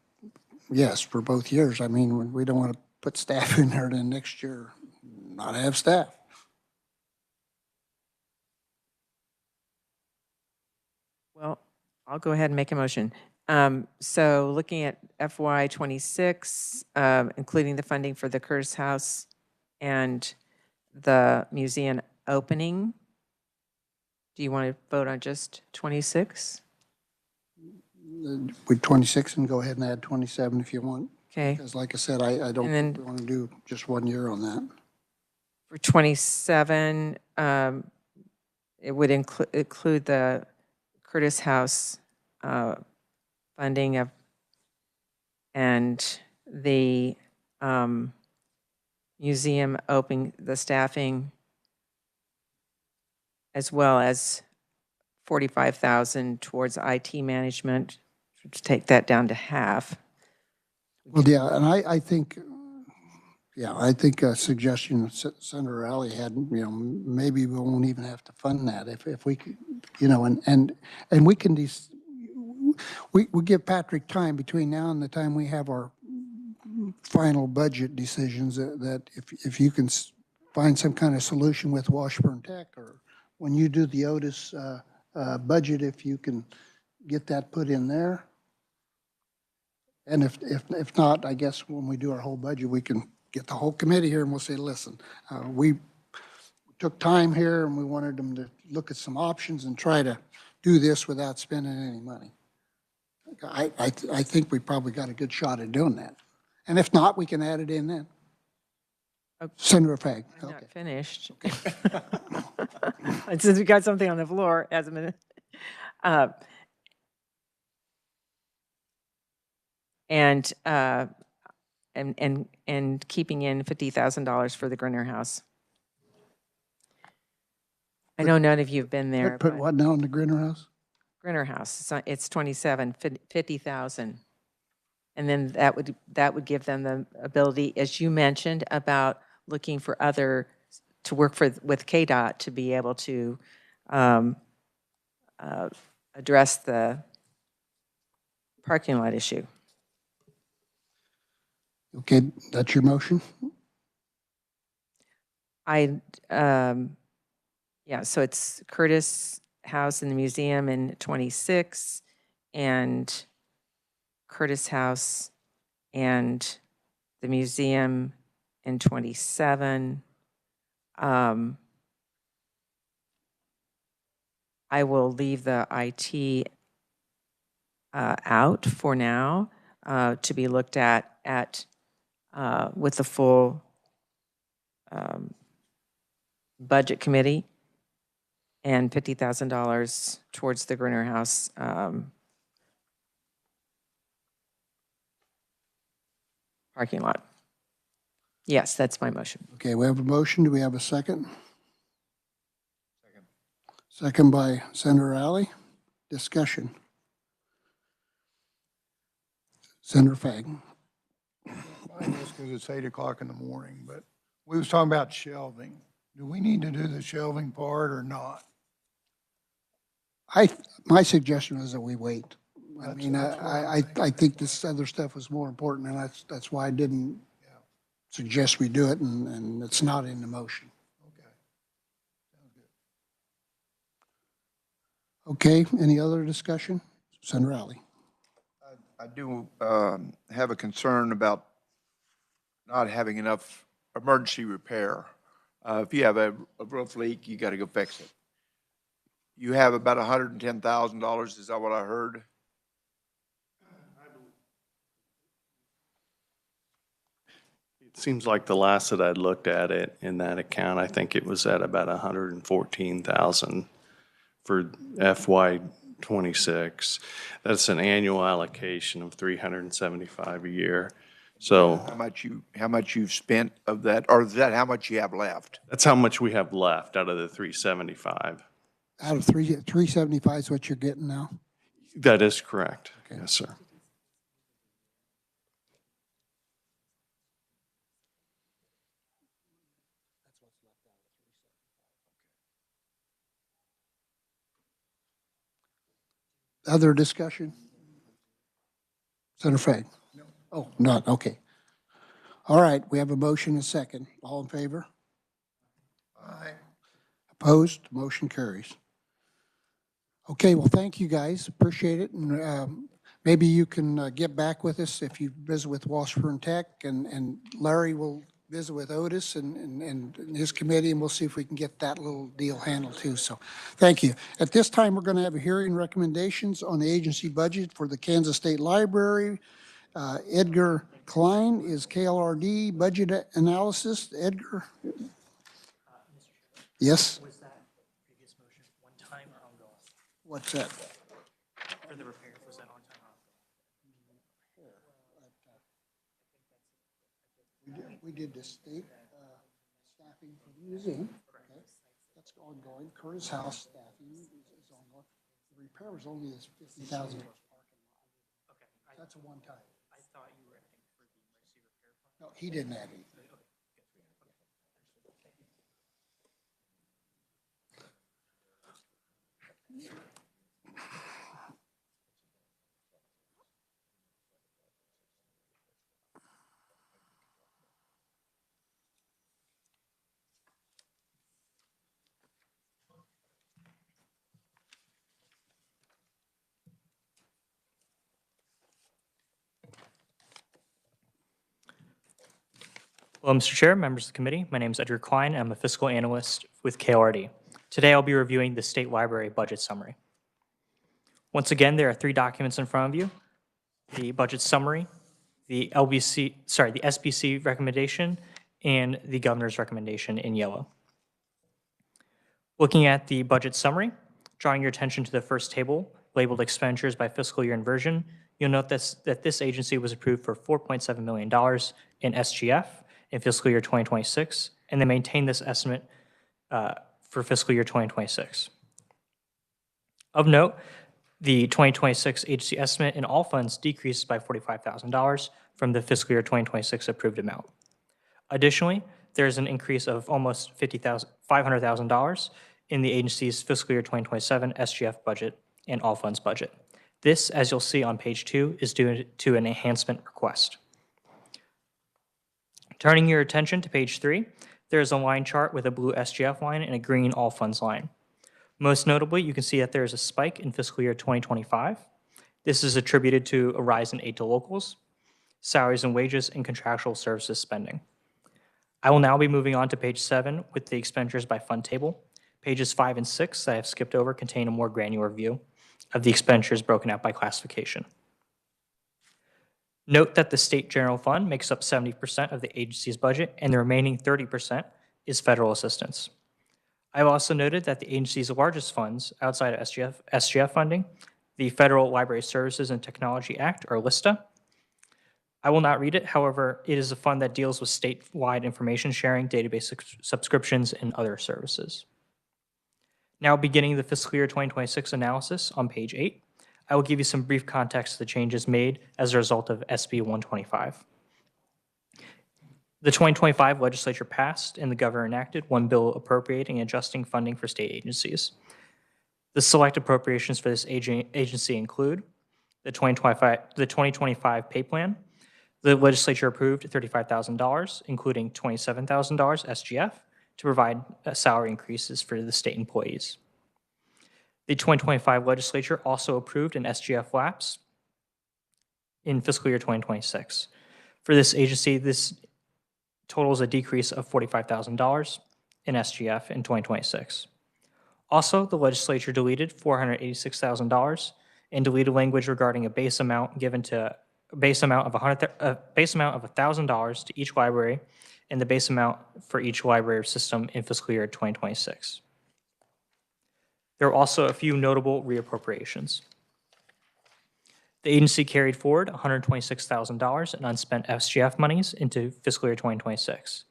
yes, for both years. I mean, we don't want to put staff in there, then next year not have staff. Well, I'll go ahead and make a motion. So looking at FY 26, including the funding for the Curtis House and the museum opening, do you want to vote on just 26? With 26, and go ahead and add 27 if you want. Okay. Because like I said, I don't And then- want to do just 1 year on that. For 27, it would include the Curtis House funding of, and the museum opening, the staffing, as well as 45,000 towards IT management, to take that down to half. Well, yeah, and I think Yeah, I think a suggestion Senator Alley had, maybe we won't even have to fund that if we could, and we can, we give Patrick time between now and the time we have our final budget decisions that if you can find some kind of solution with Washburn Tech, or when you do the Otis budget, if you can get that put in there. And if not, I guess when we do our whole budget, we can get the whole committee here and we'll say, listen, we took time here and we wanted them to look at some options and try to do this without spending any money. I think we probably got a good shot at doing that. And if not, we can add it in then. Senator Fagg. I'm Okay. not finished. Since we got something on the floor, as a minute. And keeping in $50,000 for the Grinner House. I know none of you have been there. Put but what now in the Grinner House? Grinner House, it's 27, 50,000. And then that would give them the ability, as you mentioned, about looking for to work with KDOT to be able to address the parking lot issue. Okay, that's your motion? Yeah, so it's Curtis House in the museum in 26 and Curtis House and the museum in 27. I will leave the IT out for now to be looked at with the full budget committee, and $50,000 towards the Grinner House parking lot. Yes, that's my motion. Okay, we have a motion. Do we have a second? Second by Senator Alley. Discussion. Senator Fagg. I guess because it's 8 o'clock in the morning, but we was talking about shelving. Do we need to do the shelving part or not? My suggestion is that we wait. I mean, That's what I'm I thinking. think this other stuff was more important, and that's why I didn't suggest we do it, and it's not in the motion. Okay. Sounds good. Okay, any other discussion? Senator Alley. I do have a concern about not having enough emergency repair. If you have a roof leak, you got to go fix it. You have about $110,000, is that what I heard? It seems like the last that I'd looked at it in that account, I think it was at about 114,000 for FY '26. That's an annual allocation of 375 a year. So How much you've spent of that, or is that how much you have left? that's how much we have left out of the 375. Out of 375 is what you're getting now? That is correct. Okay. Yes, sir. Other discussion? Senator Fagg? No. Oh, not, okay. All right, we have a motion and a second. All in favor? Aye. Opposed? Motion carries. Okay, well, thank you guys. Appreciate it. And maybe you can get back with us if you visit with Washburn Tech, and Larry will visit with Otis and his committee, and we'll see if we can get that little deal handled too. So thank you. At this time, we're going to have a hearing recommendations on the agency budget for the Kansas State Library. Edgar Klein is KLRD Budget Analysis. Edgar? Yes? Was that previous motion one time or ongoing? What's that? For the repair, was that on time or ongoing? We did the state staffing for the museum. Okay. That's ongoing. Curtis House staffing is ongoing. The repair was only this $50,000 parking lot. Okay. That's a one-time. I thought you were adding for the emergency repair fund. No, he didn't add anything. Hello, Mr. Chair, members of the committee. My name is Edgar Klein, and I'm a fiscal analyst with KLRD. Today, I'll be reviewing the State Library Budget Summary. Once again, there are three documents in front of you: the budget summary, the SBC recommendation, and the governor's recommendation in yellow. Looking at the budget summary, drawing your attention to the first table labeled expenditures by fiscal year inversion, you'll note that this agency was approved for $4.7 million in SGF in fiscal year 2026, and they maintain this estimate for fiscal year 2026. Of note, the 2026 agency estimate in all funds decreased by $45,000 from the fiscal year 2026 approved amount. Additionally, there's an increase of almost $500,000 in the agency's fiscal year 2027 SGF budget and all funds budget. This, as you'll see on page 2, is due to an enhancement request. Turning your attention to page 3, there is a line chart with a blue SGF line and a green all funds line. Most notably, you can see that there is a spike in fiscal year 2025. This is attributed to a rise in aid to locals, salaries and wages, and contractual services spending. I will now be moving on to page 7 with the expenditures by fund table. Pages 5 and 6 that I have skipped over contain a more granular view of the expenditures broken out by classification. Note that the State General Fund makes up 70% of the agency's budget, and the remaining 30% is federal assistance. I've also noted that the agency's largest funds outside of SGF funding, the Federal Library Services and Technology Act, or LISTA. I will not read it, however, it is a fund that deals with statewide information sharing, database subscriptions, and other services. Now beginning the fiscal year 2026 analysis on page 8, I will give you some brief context to the changes made as a result of SB 125. The 2025 legislature passed and the governor enacted one bill appropriating and adjusting funding for state agencies. The select appropriations for this agency include the 2025 pay plan. The legislature approved $35,000, including $27,000 SGF, to provide salary increases for the state employees. The 2025 legislature also approved an SGF lapse in fiscal year 2026. For this agency, this totals a decrease of $45,000 in SGF in 2026. Also, the legislature deleted $486,000 and deleted language regarding a base amount given to base amount of $1,000 to each library and the base amount for each library system in fiscal year 2026. There are also a few notable reappropriations. The agency carried forward $126,000 in unspent SGF monies into fiscal year 2026.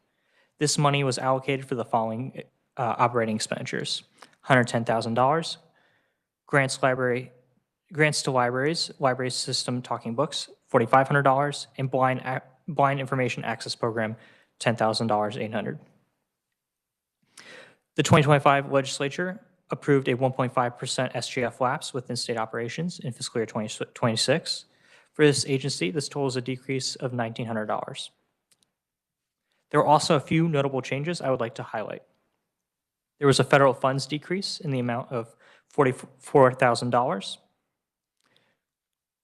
This money was allocated for the following operating expenditures: $110,000, grants to libraries, library system talking books, $4,500, and blind information access program, $10,800. The 2025 legislature approved a 1.5% SGF lapse within state operations in fiscal year 2026. For this agency, this totals a decrease of $1,900. There are also a few notable changes I would like to highlight. There was a federal funds decrease in the amount of $44,000.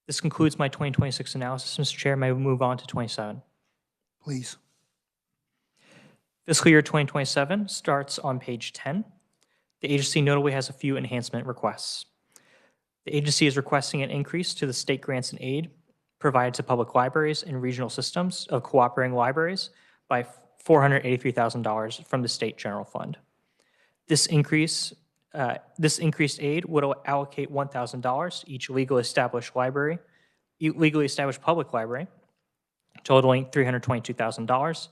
This concludes my 2026 analysis, Mr. Chair. May we move on to 27? Please. Fiscal year 2027 starts on page 10. The agency notably has a few enhancement requests. The agency is requesting an increase to the state grants and aid provided to public libraries and regional systems of cooperating libraries by $483,000 from the State General Fund. This increased aid would allocate $1,000 to each legally established public library, totaling $322,000,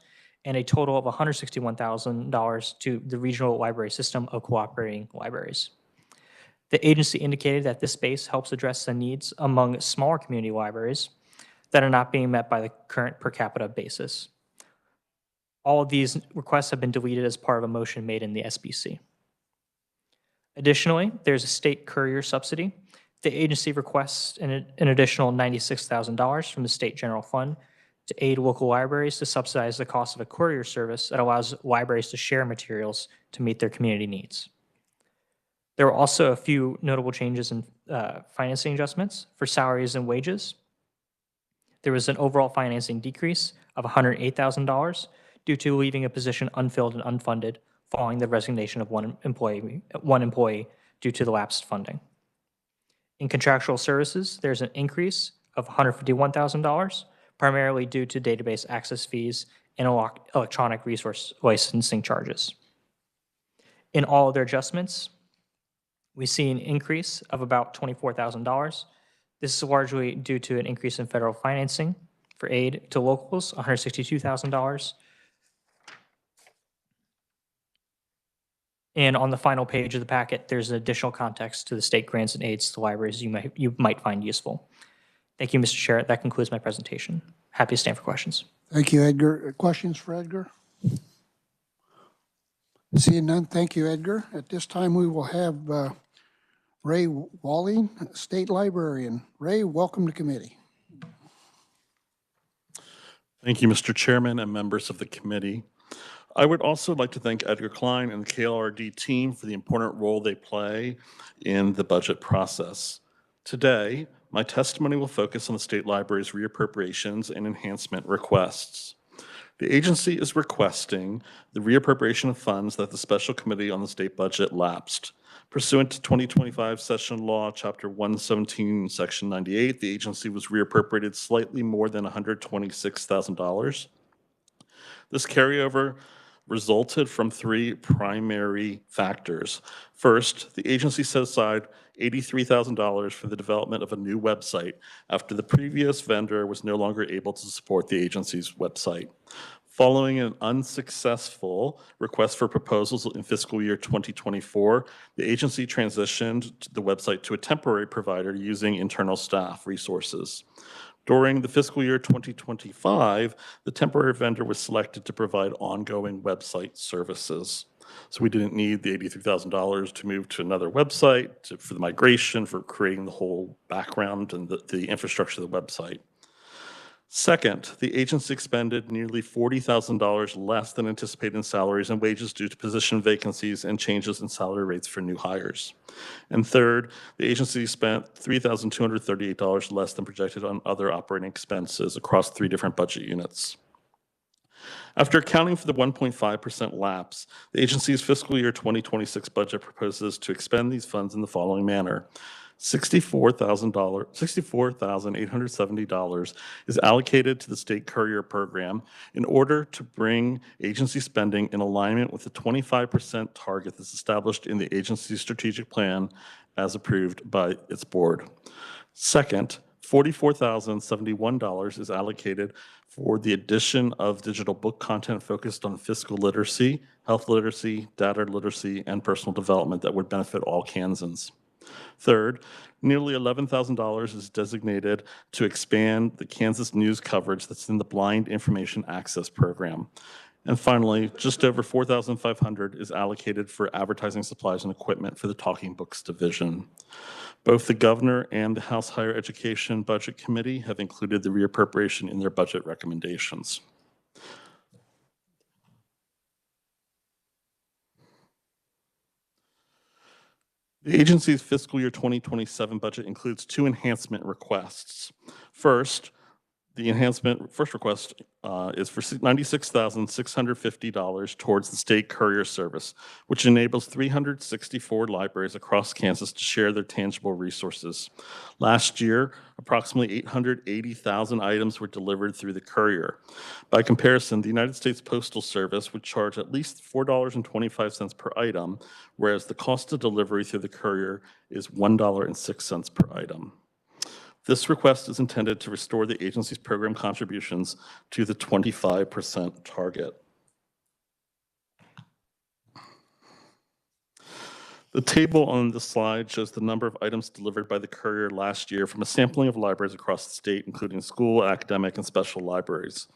and a total of $161,000 to the regional library system of cooperating libraries. The agency indicated that this base helps address the needs among smaller community libraries that are not being met by the current per capita basis. All of these requests have been deleted as part of a motion made in the SBC. Additionally, there's a state courier subsidy. The agency requests an additional $96,000 from the state general fund to aid local libraries to subsidize the cost of a courier service that allows libraries to share materials to meet their community needs. There were also a few notable changes in financing adjustments for salaries and wages. There was an overall financing decrease of $108,000 due to leaving a position unfilled and unfunded following the resignation of one employee due to the lapsed funding. In contractual services, there's an increase of $151,000, primarily due to database access fees and electronic resource licensing charges. In all other adjustments, we see an increase of about $24,000. This is largely due to an increase in federal financing for aid to locals, $162,000. And on the final page of the packet, there's additional context to the state grants and aids to libraries you might find useful. Thank you, Mr. Chair. That concludes my presentation. Happy to stand for questions. Thank you, Edgar. Questions for Edgar? Seeing none, thank you, Edgar. At this time, we will have Ray Walling, State Librarian. Ray, welcome to committee. Thank you, Mr. Chairman and members of the committee. I would also like to thank Edgar Klein and the KLRD team for the important role they play in the budget process. Today, my testimony will focus on the State Library's reappropriations and enhancement requests. The agency is requesting the reappropriation of funds that the Special Committee on the State Budget lapsed. Pursuant to 2025 Session Law, Chapter 117, Section 98, the agency was reappropriated slightly more than $126,000. This carryover resulted from three primary factors. First, the agency set aside $83,000 for the development of a new website after the previous vendor was no longer able to support the agency's website. Following an unsuccessful request for proposals in fiscal year 2024, the agency transitioned the website to a temporary provider using internal staff resources. During the fiscal year 2025, the temporary vendor was selected to provide ongoing website services. So we didn't need the $83,000 to move to another website for the migration, for creating the whole background and the infrastructure of the website. Second, the agency expended nearly $40,000 less than anticipated in salaries and wages due to position vacancies and changes in salary rates for new hires. And third, the agency spent $3,238 less than projected on other operating expenses across three different budget units. After accounting for the 1.5% lapse, the agency's fiscal year 2026 budget proposes to expend these funds in the following manner. $64,870 is allocated to the state courier program in order to bring agency spending in alignment with the 25% target that's established in the agency's strategic plan as approved by its board. Second, $44,071 is allocated for the addition of digital book content focused on fiscal literacy, health literacy, data literacy, and personal development that would benefit all Kansans. Third, nearly $11,000 is designated to expand the Kansas news coverage that's in the Blind Information Access Program. And finally, just over $4,500 is allocated for advertising supplies and equipment for the Talking Books division. Both the Governor and the House Higher Education Budget Committee have included the reappropriation in their budget recommendations. The agency's fiscal year 2027 budget includes two enhancement requests. First, the first request is for $96,650 towards the state courier service, which enables 364 libraries across Kansas to share their tangible resources. Last year, approximately 880,000 items were delivered through the courier. By comparison, the United States Postal Service would charge at least $4.25 per item, whereas the cost of delivery through the courier is $1.06 per item. This request is intended to restore the agency's program contributions to the 25% target. The table on the slide shows the number of items delivered by the courier last year from a sampling of libraries across the state, including school, academic, and special libraries.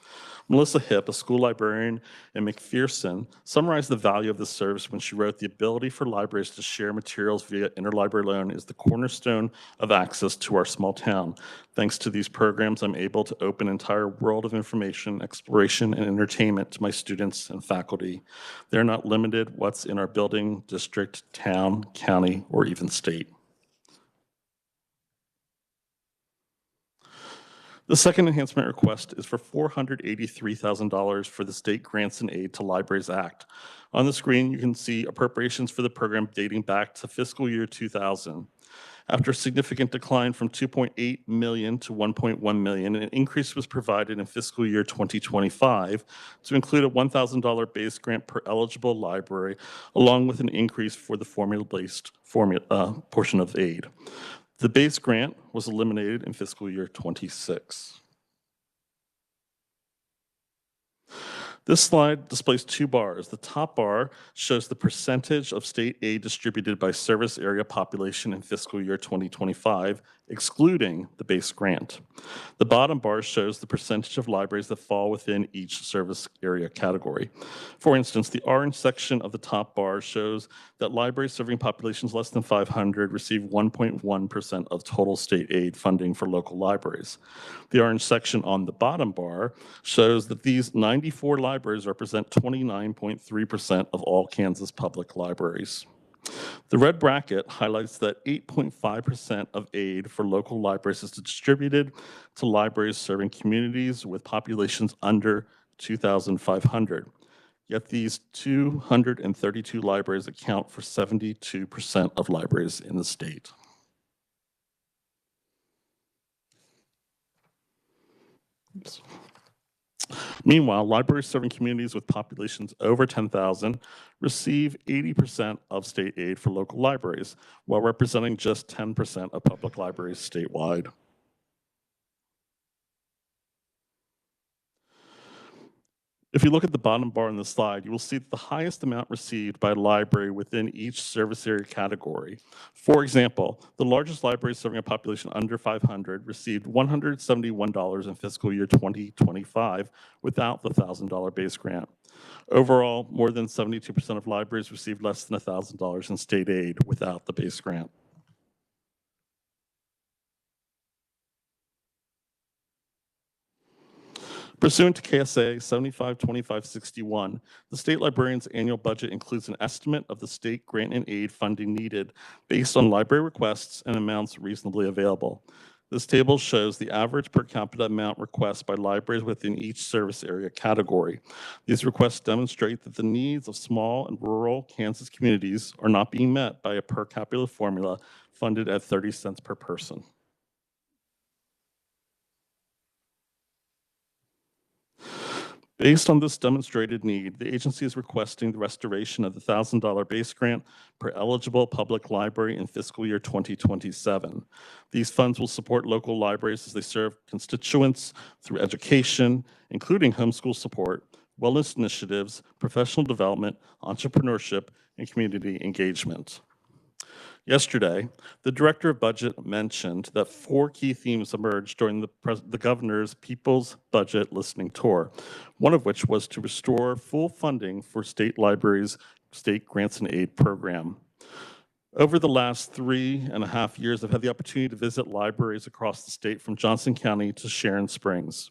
Melissa Hipp, a school librarian in McPherson, summarized the value of this service when she wrote, "The ability for libraries to share materials via interlibrary loan is the cornerstone of access to our small town. Thanks to these programs, I'm able to open an entire world of information, exploration, and entertainment to my students and faculty. They're not limited what's in our building, district, town, county, or even state." The second enhancement request is for $483,000 for the State Grants and Aid to Libraries Act. On the screen, you can see appropriations for the program dating back to fiscal year 2000. After a significant decline from $2.8 million to $1.1 million, an increase was provided in fiscal year 2025 to include a $1,000 base grant per eligible library, along with an increase for the formula-based portion of aid. The base grant was eliminated in fiscal year 26. This slide displays two bars. The top bar shows the percentage of state aid distributed by service area population in fiscal year 2025, excluding the base grant. The bottom bar shows the percentage of libraries that fall within each service area category. For instance, the orange section of the top bar shows that libraries serving populations less than 500 receive 1.1% of total state aid funding for local libraries. The orange section on the bottom bar shows that these 94 libraries represent 29.3% of all Kansas public libraries. The red bracket highlights that 8.5% of aid for local libraries is distributed to libraries serving communities with populations under 2,500. Yet these 232 libraries account for 72% of libraries in the state. Oops. Meanwhile, libraries serving communities with populations over 10,000 receive 80% of state aid for local libraries, while representing just 10% of public libraries statewide. If you look at the bottom bar on the slide, you will see that the highest amount received by a library within each service area category. For example, the largest library serving a population under 500 received $171 in fiscal year 2025 without the $1,000 base grant. Overall, more than 72% of libraries received less than $1,000 in state aid without the base grant. Pursuant to KSA 752561, the state librarian's annual budget includes an estimate of the state grant and aid funding needed based on library requests and amounts reasonably available. This table shows the average per capita amount requests by libraries within each service area category. These requests demonstrate that the needs of small and rural Kansas communities are not being met by a per capita formula funded at 30 cents per person. Based on this demonstrated need, the agency is requesting the restoration of the $1,000 base grant per eligible public library in fiscal year 2027. These funds will support local libraries as they serve constituents through education, including homeschool support, wellness initiatives, professional development, entrepreneurship, and community engagement. Yesterday, the Director of Budget mentioned that 4 key themes emerged during the Governor's People's Budget Listening Tour, one of which was to restore full funding for state libraries' state grants and aid program. Over the last 3.5 years, I've had the opportunity to visit libraries across the state from Johnson County to Sharon Springs.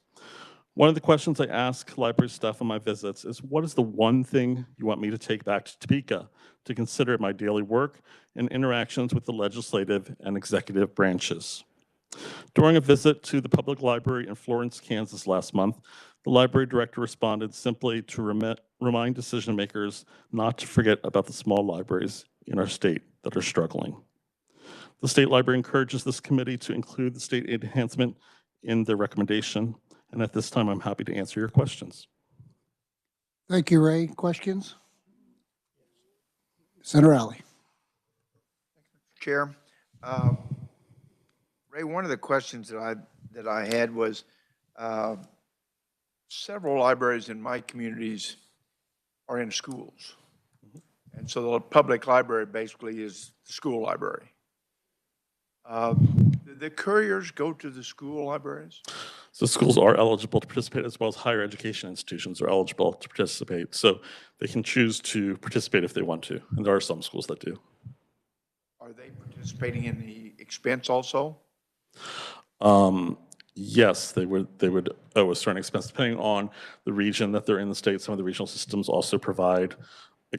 One of the questions I ask library staff on my visits is, what is the one thing you want me to take back to Topeka to consider in my daily work and interactions with the legislative and executive branches? During a visit to the public library in Florence, Kansas last month, the library director responded simply to remind decision makers not to forget about the small libraries in our state that are struggling. The state library encourages this committee to include the state aid enhancement in their recommendation. And at this time, I'm happy to answer your questions. Thank you, Ray. Questions? Senator Alley. Chair, Ray, one of the questions that I had was several libraries in my communities are in schools. And so the public library basically is the school library. The couriers go to the school libraries? So schools are eligible to participate, as well as higher education institutions are eligible to participate. So they can choose to participate if they want to, and there are some schools that do. Are they participating in the expense also? Yes, they would owe a certain expense depending on the region that they're in the state. Some of the regional systems also provide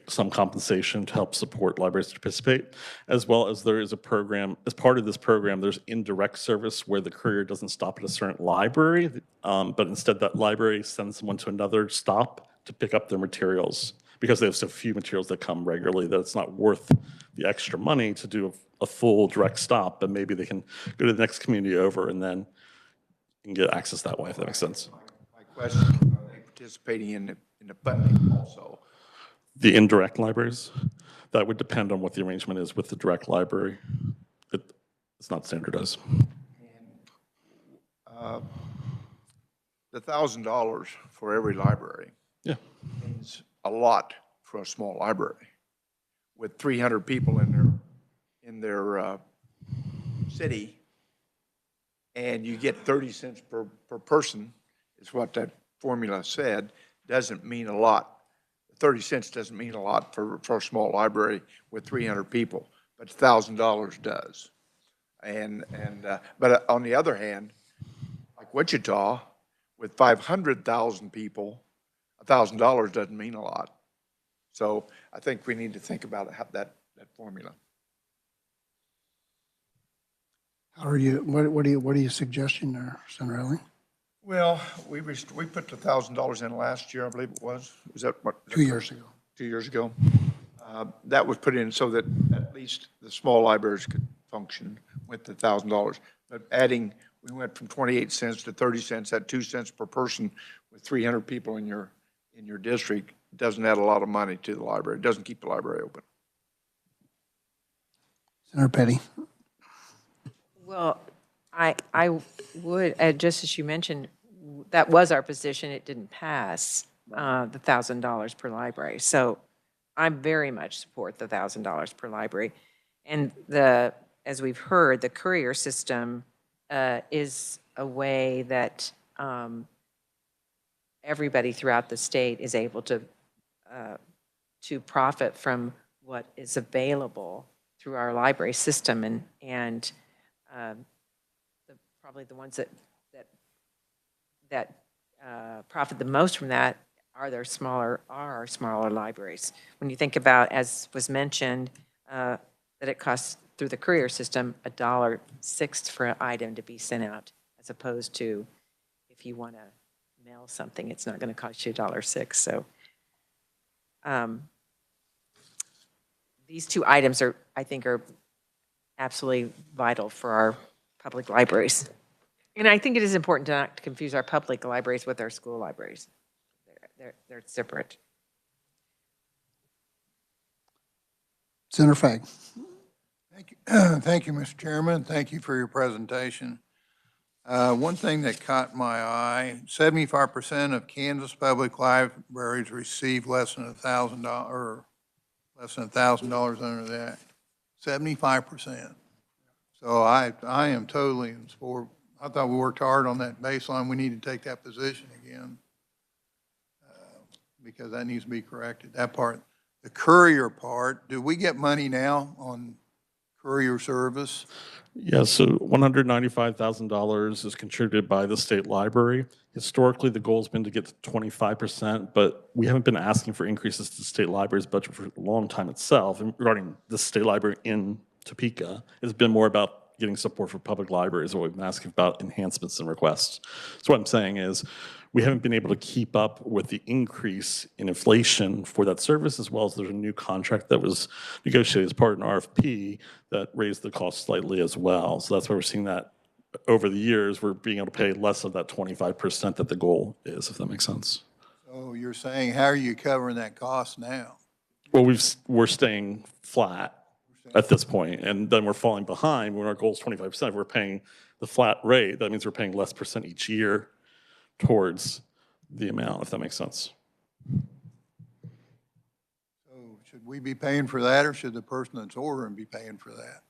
some compensation to help support libraries to participate, as well as there is a program, as part of this program, there's indirect service where the courier doesn't stop at a certain library, but instead that library sends someone to another stop to pick up their materials because they have so few materials that come regularly that it's not worth the extra money to do a full direct stop, but maybe they can go to the next community over and then and get access that way, if that makes sense. My question, are they participating in the funding also? The indirect libraries, that would depend on what the arrangement is with the direct library. It's not standardized. The $1,000 for every library Yeah. means a lot for a small library. With 300 people in their city, and you get 30 cents per person, is what that formula said, doesn't mean a lot. 30 cents doesn't mean a lot for a small library with 300 people, but $1,000 does. But on the other hand, like Wichita, with 500,000 people, $1,000 doesn't mean a lot. So I think we need to think about that formula. How are you, what are you suggesting there, Senator Elling? Well, we put the $1,000 in last year, I believe it was. Was that what? 2 years ago. 2 years ago. That was put in so that at least the small libraries could function with the $1,000. But adding, we went from 28 cents to 30 cents, at 2 cents per person with 300 people in your district, doesn't add a lot of money to the library. It doesn't keep the library open. Senator Petty. Well, I would, just as you mentioned, that was our position. It didn't pass, the $1,000 per library. So I very much support the $1,000 per library. And as we've heard, the courier system is a way that everybody throughout the state is able to profit from what is available through our library system, and probably the ones that profit the most from that are our smaller libraries. When you think about, as was mentioned, that it costs through the courier system $1.06 for an item to be sent out, as opposed to if you want to mail something, it's not going to cost you $1.06. So these two items I think are absolutely vital for our public libraries. And I think it is important to not confuse our public libraries with our school libraries. They're separate. Senator Fagg. Thank you. Thank you, Mr. Chairman. Thank you for your presentation. One thing that caught my eye, 75% of Kansas public libraries receive less than $1,000 or less than $1,000 under that. 75%. So I am totally in support. I thought we worked hard on that baseline. We need to take that position again because that needs to be corrected. That part, the courier part, do we get money now on courier service? Yeah, so $195,000 is contributed by the state library. Historically, the goal's been to get to 25%, but we haven't been asking for increases to the state library's budget for a long time itself. And regarding the state library in Topeka, it's been more about getting support for public libraries, or we've been asking about enhancements and requests. So what I'm saying is, we haven't been able to keep up with the increase in inflation for that service, as well as there's a new contract that was negotiated as part of an RFP that raised the cost slightly as well. So that's why we're seeing that over the years, we're being able to pay less of that 25% that the goal is, if that makes sense. So you're saying, how are you covering that cost now? Well, we're staying flat at this point, and then we're falling behind when our goal is 25%. If we're paying the flat rate, that means we're paying less percent each year towards the amount, if that makes sense. So Should we be paying for that, or should the person that's ordering be paying for that?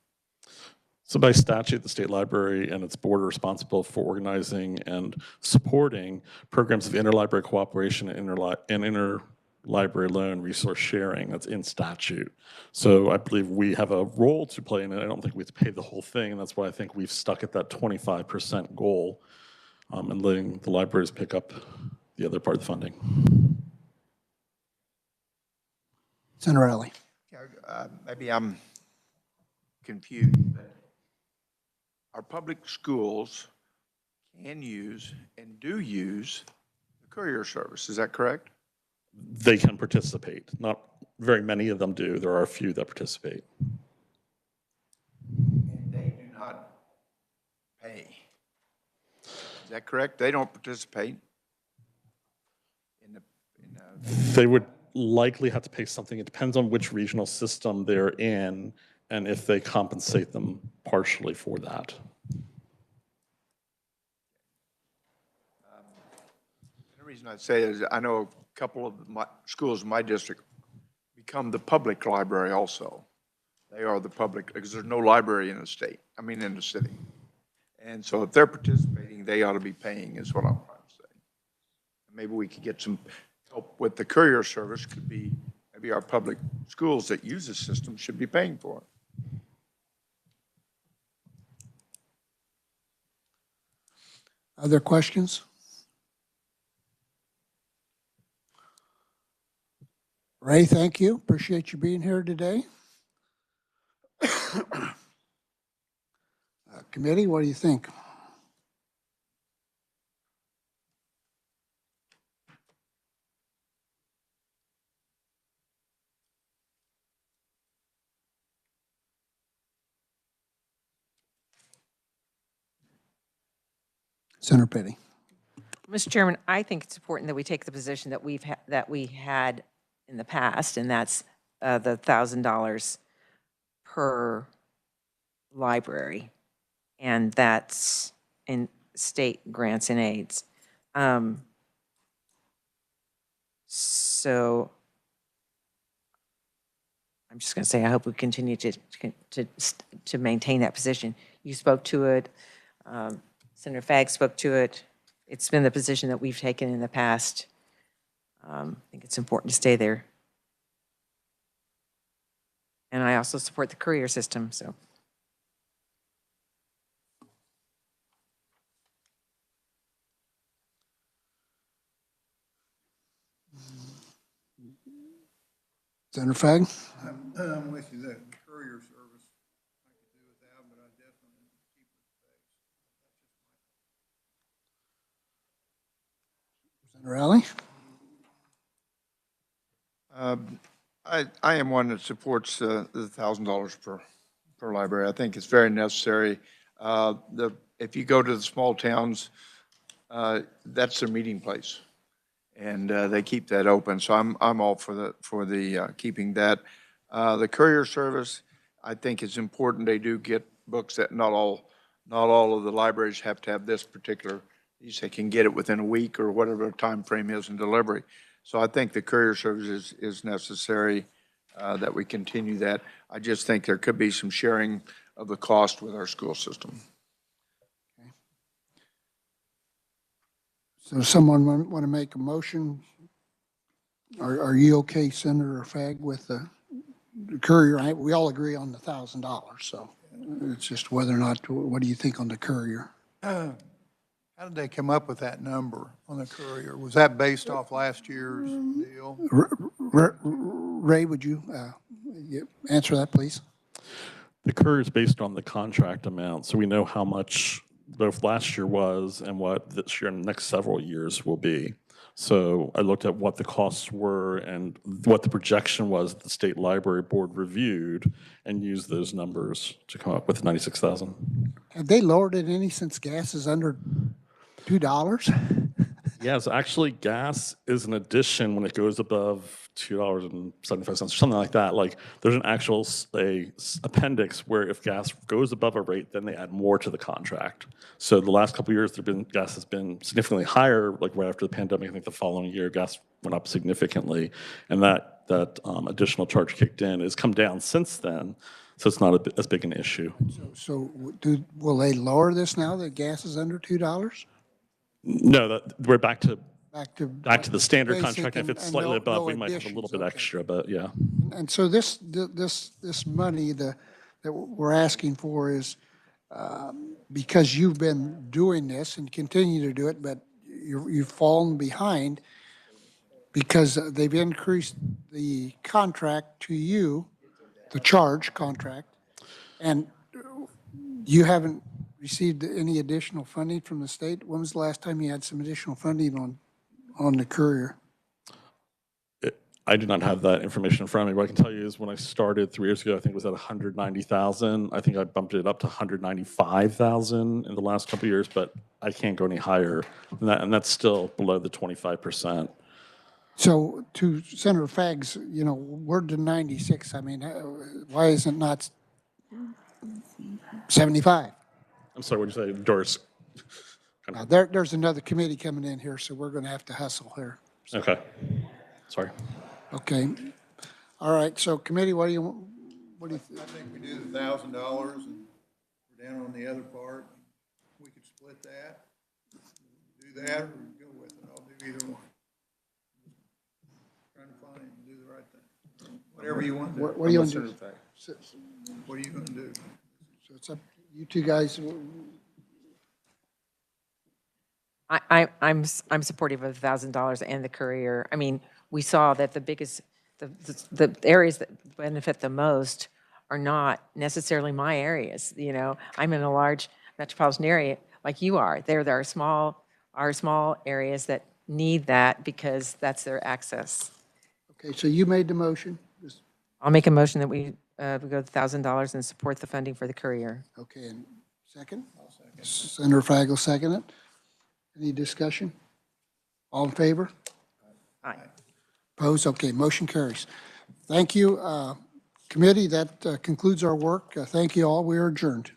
So by statute, the state library and its board are responsible for organizing and supporting programs of interlibrary cooperation and interlibrary loan resource sharing. That's in statute. So I believe we have a role to play in it. I don't think we have to pay the whole thing, and that's why I think we've stuck at that 25% goal and letting the libraries pick up the other part of the funding. Senator Alley. Maybe I'm confused, but our public schools can use and do use the courier service. Is that correct? They can participate. Not very many of them do. There are a few that participate. And they do not pay. Is that correct? They don't participate in the They would likely have to pay something. It depends on which regional system they're in and if they compensate them partially for that. The reason I say is I know a couple of my schools in my district become the public library also. They are the public, because there's no library in the state, in the city. And so if they're participating, they ought to be paying, is what I'm trying to say. Maybe we could get some help with the courier service, could be, maybe our public schools that use the system should be paying for it. Other questions? Ray, thank you. Appreciate you being here today. Committee, what do you think? Senator Petty. Mr. Chairman, I think it's important that we take the position that we had in the past, and that's the $1,000 per library, and that's in state grants and aids. So I'm just going to say I hope we continue to maintain that position. You spoke to it. Senator Fagg spoke to it. It's been the position that we've taken in the past. I think it's important to stay there. And I also support the courier system, so. Senator Fagg? I'm with you, that courier service I could do without, but I definitely keep it. Senator Alley? I am one that supports the $1,000 per library. I think it's very necessary. If you go to the small towns, that's their meeting place, and they keep that open. So I'm all for the keeping that. The courier service, I think it's important. They do get books that not all of the libraries have to have this particular. They can get it within a week or whatever the time frame is in delivery. So I think the courier service is necessary, that we continue that. I just think there could be some sharing of the cost with our school system. Okay. So someone want to make a motion? Are you okay, Senator Fagg, with the courier? We all agree on the $1,000, so it's just whether or not, what do you think on the courier? How did they come up with that number on the courier? Was that based off last year's deal? Ray, would you answer that, please? The courier is based on the contract amount, so we know how much both last year was and what this year and the next several years will be. So I looked at what the costs were and what the projection was that the State Library Board reviewed and used those numbers to come up with 96,000. Have they lowered it any since gas is under $2? Yeah, so actually, gas is an addition when it goes above $2.75, something like that. Like, there's an actual appendix where if gas goes above a rate, then they add more to the contract. So the last couple of years, gas has been significantly higher. Like right after the pandemic, I think the following year, gas went up significantly, and that additional charge kicked in. It's come down since then, so it's not as big an issue. So will they lower this now that gas is under $2? No, we're back to Back to the standard basic contract. If it's and slightly no above, we might have a little additions, bit okay. extra, but yeah. And so this money that we're asking for is because you've been doing this and continue to do it, but you've fallen behind because they've increased the contract to you, the charge contract, and you haven't received any additional funding from the state. When was the last time you had some additional funding on the courier? I do not have that information in front of me. What I can tell you is when I started 3 years ago, I think it was at 190,000. I think I bumped it up to 195,000 in the last couple of years, but I can't go any higher than that, and that's still below the 25%. So to Senator Fagg's, we're to 96. I mean, why is it not 75? I'm sorry, what did you say, Doris? Now, there's another committee coming in here, so we're going to have to hustle here. Okay, sorry. Okay. All right, so committee, what do you I think we do the $1,000 and we're down on the other part. We could split that, do that, or go with it. I'll do either one. Trying to find, do the right thing. Whatever you want to do. what do you want to do? What are you going to do? So it's up, you two guys. I'm supportive of $1,000 and the courier. I mean, we saw that the areas that benefit the most are not necessarily my areas. I'm in a large metropolitan area like you are. There are small areas that need that because that's their access. Okay, so you made the motion. I'll make a motion that we go $1,000 and support the funding for the courier. Okay, and second? I'll second. Senator Fagg will second it. Any discussion? All in favor? Aye. Opposed? Okay, motion carries. Thank you, committee. That concludes our work. Thank you all. We are adjourned.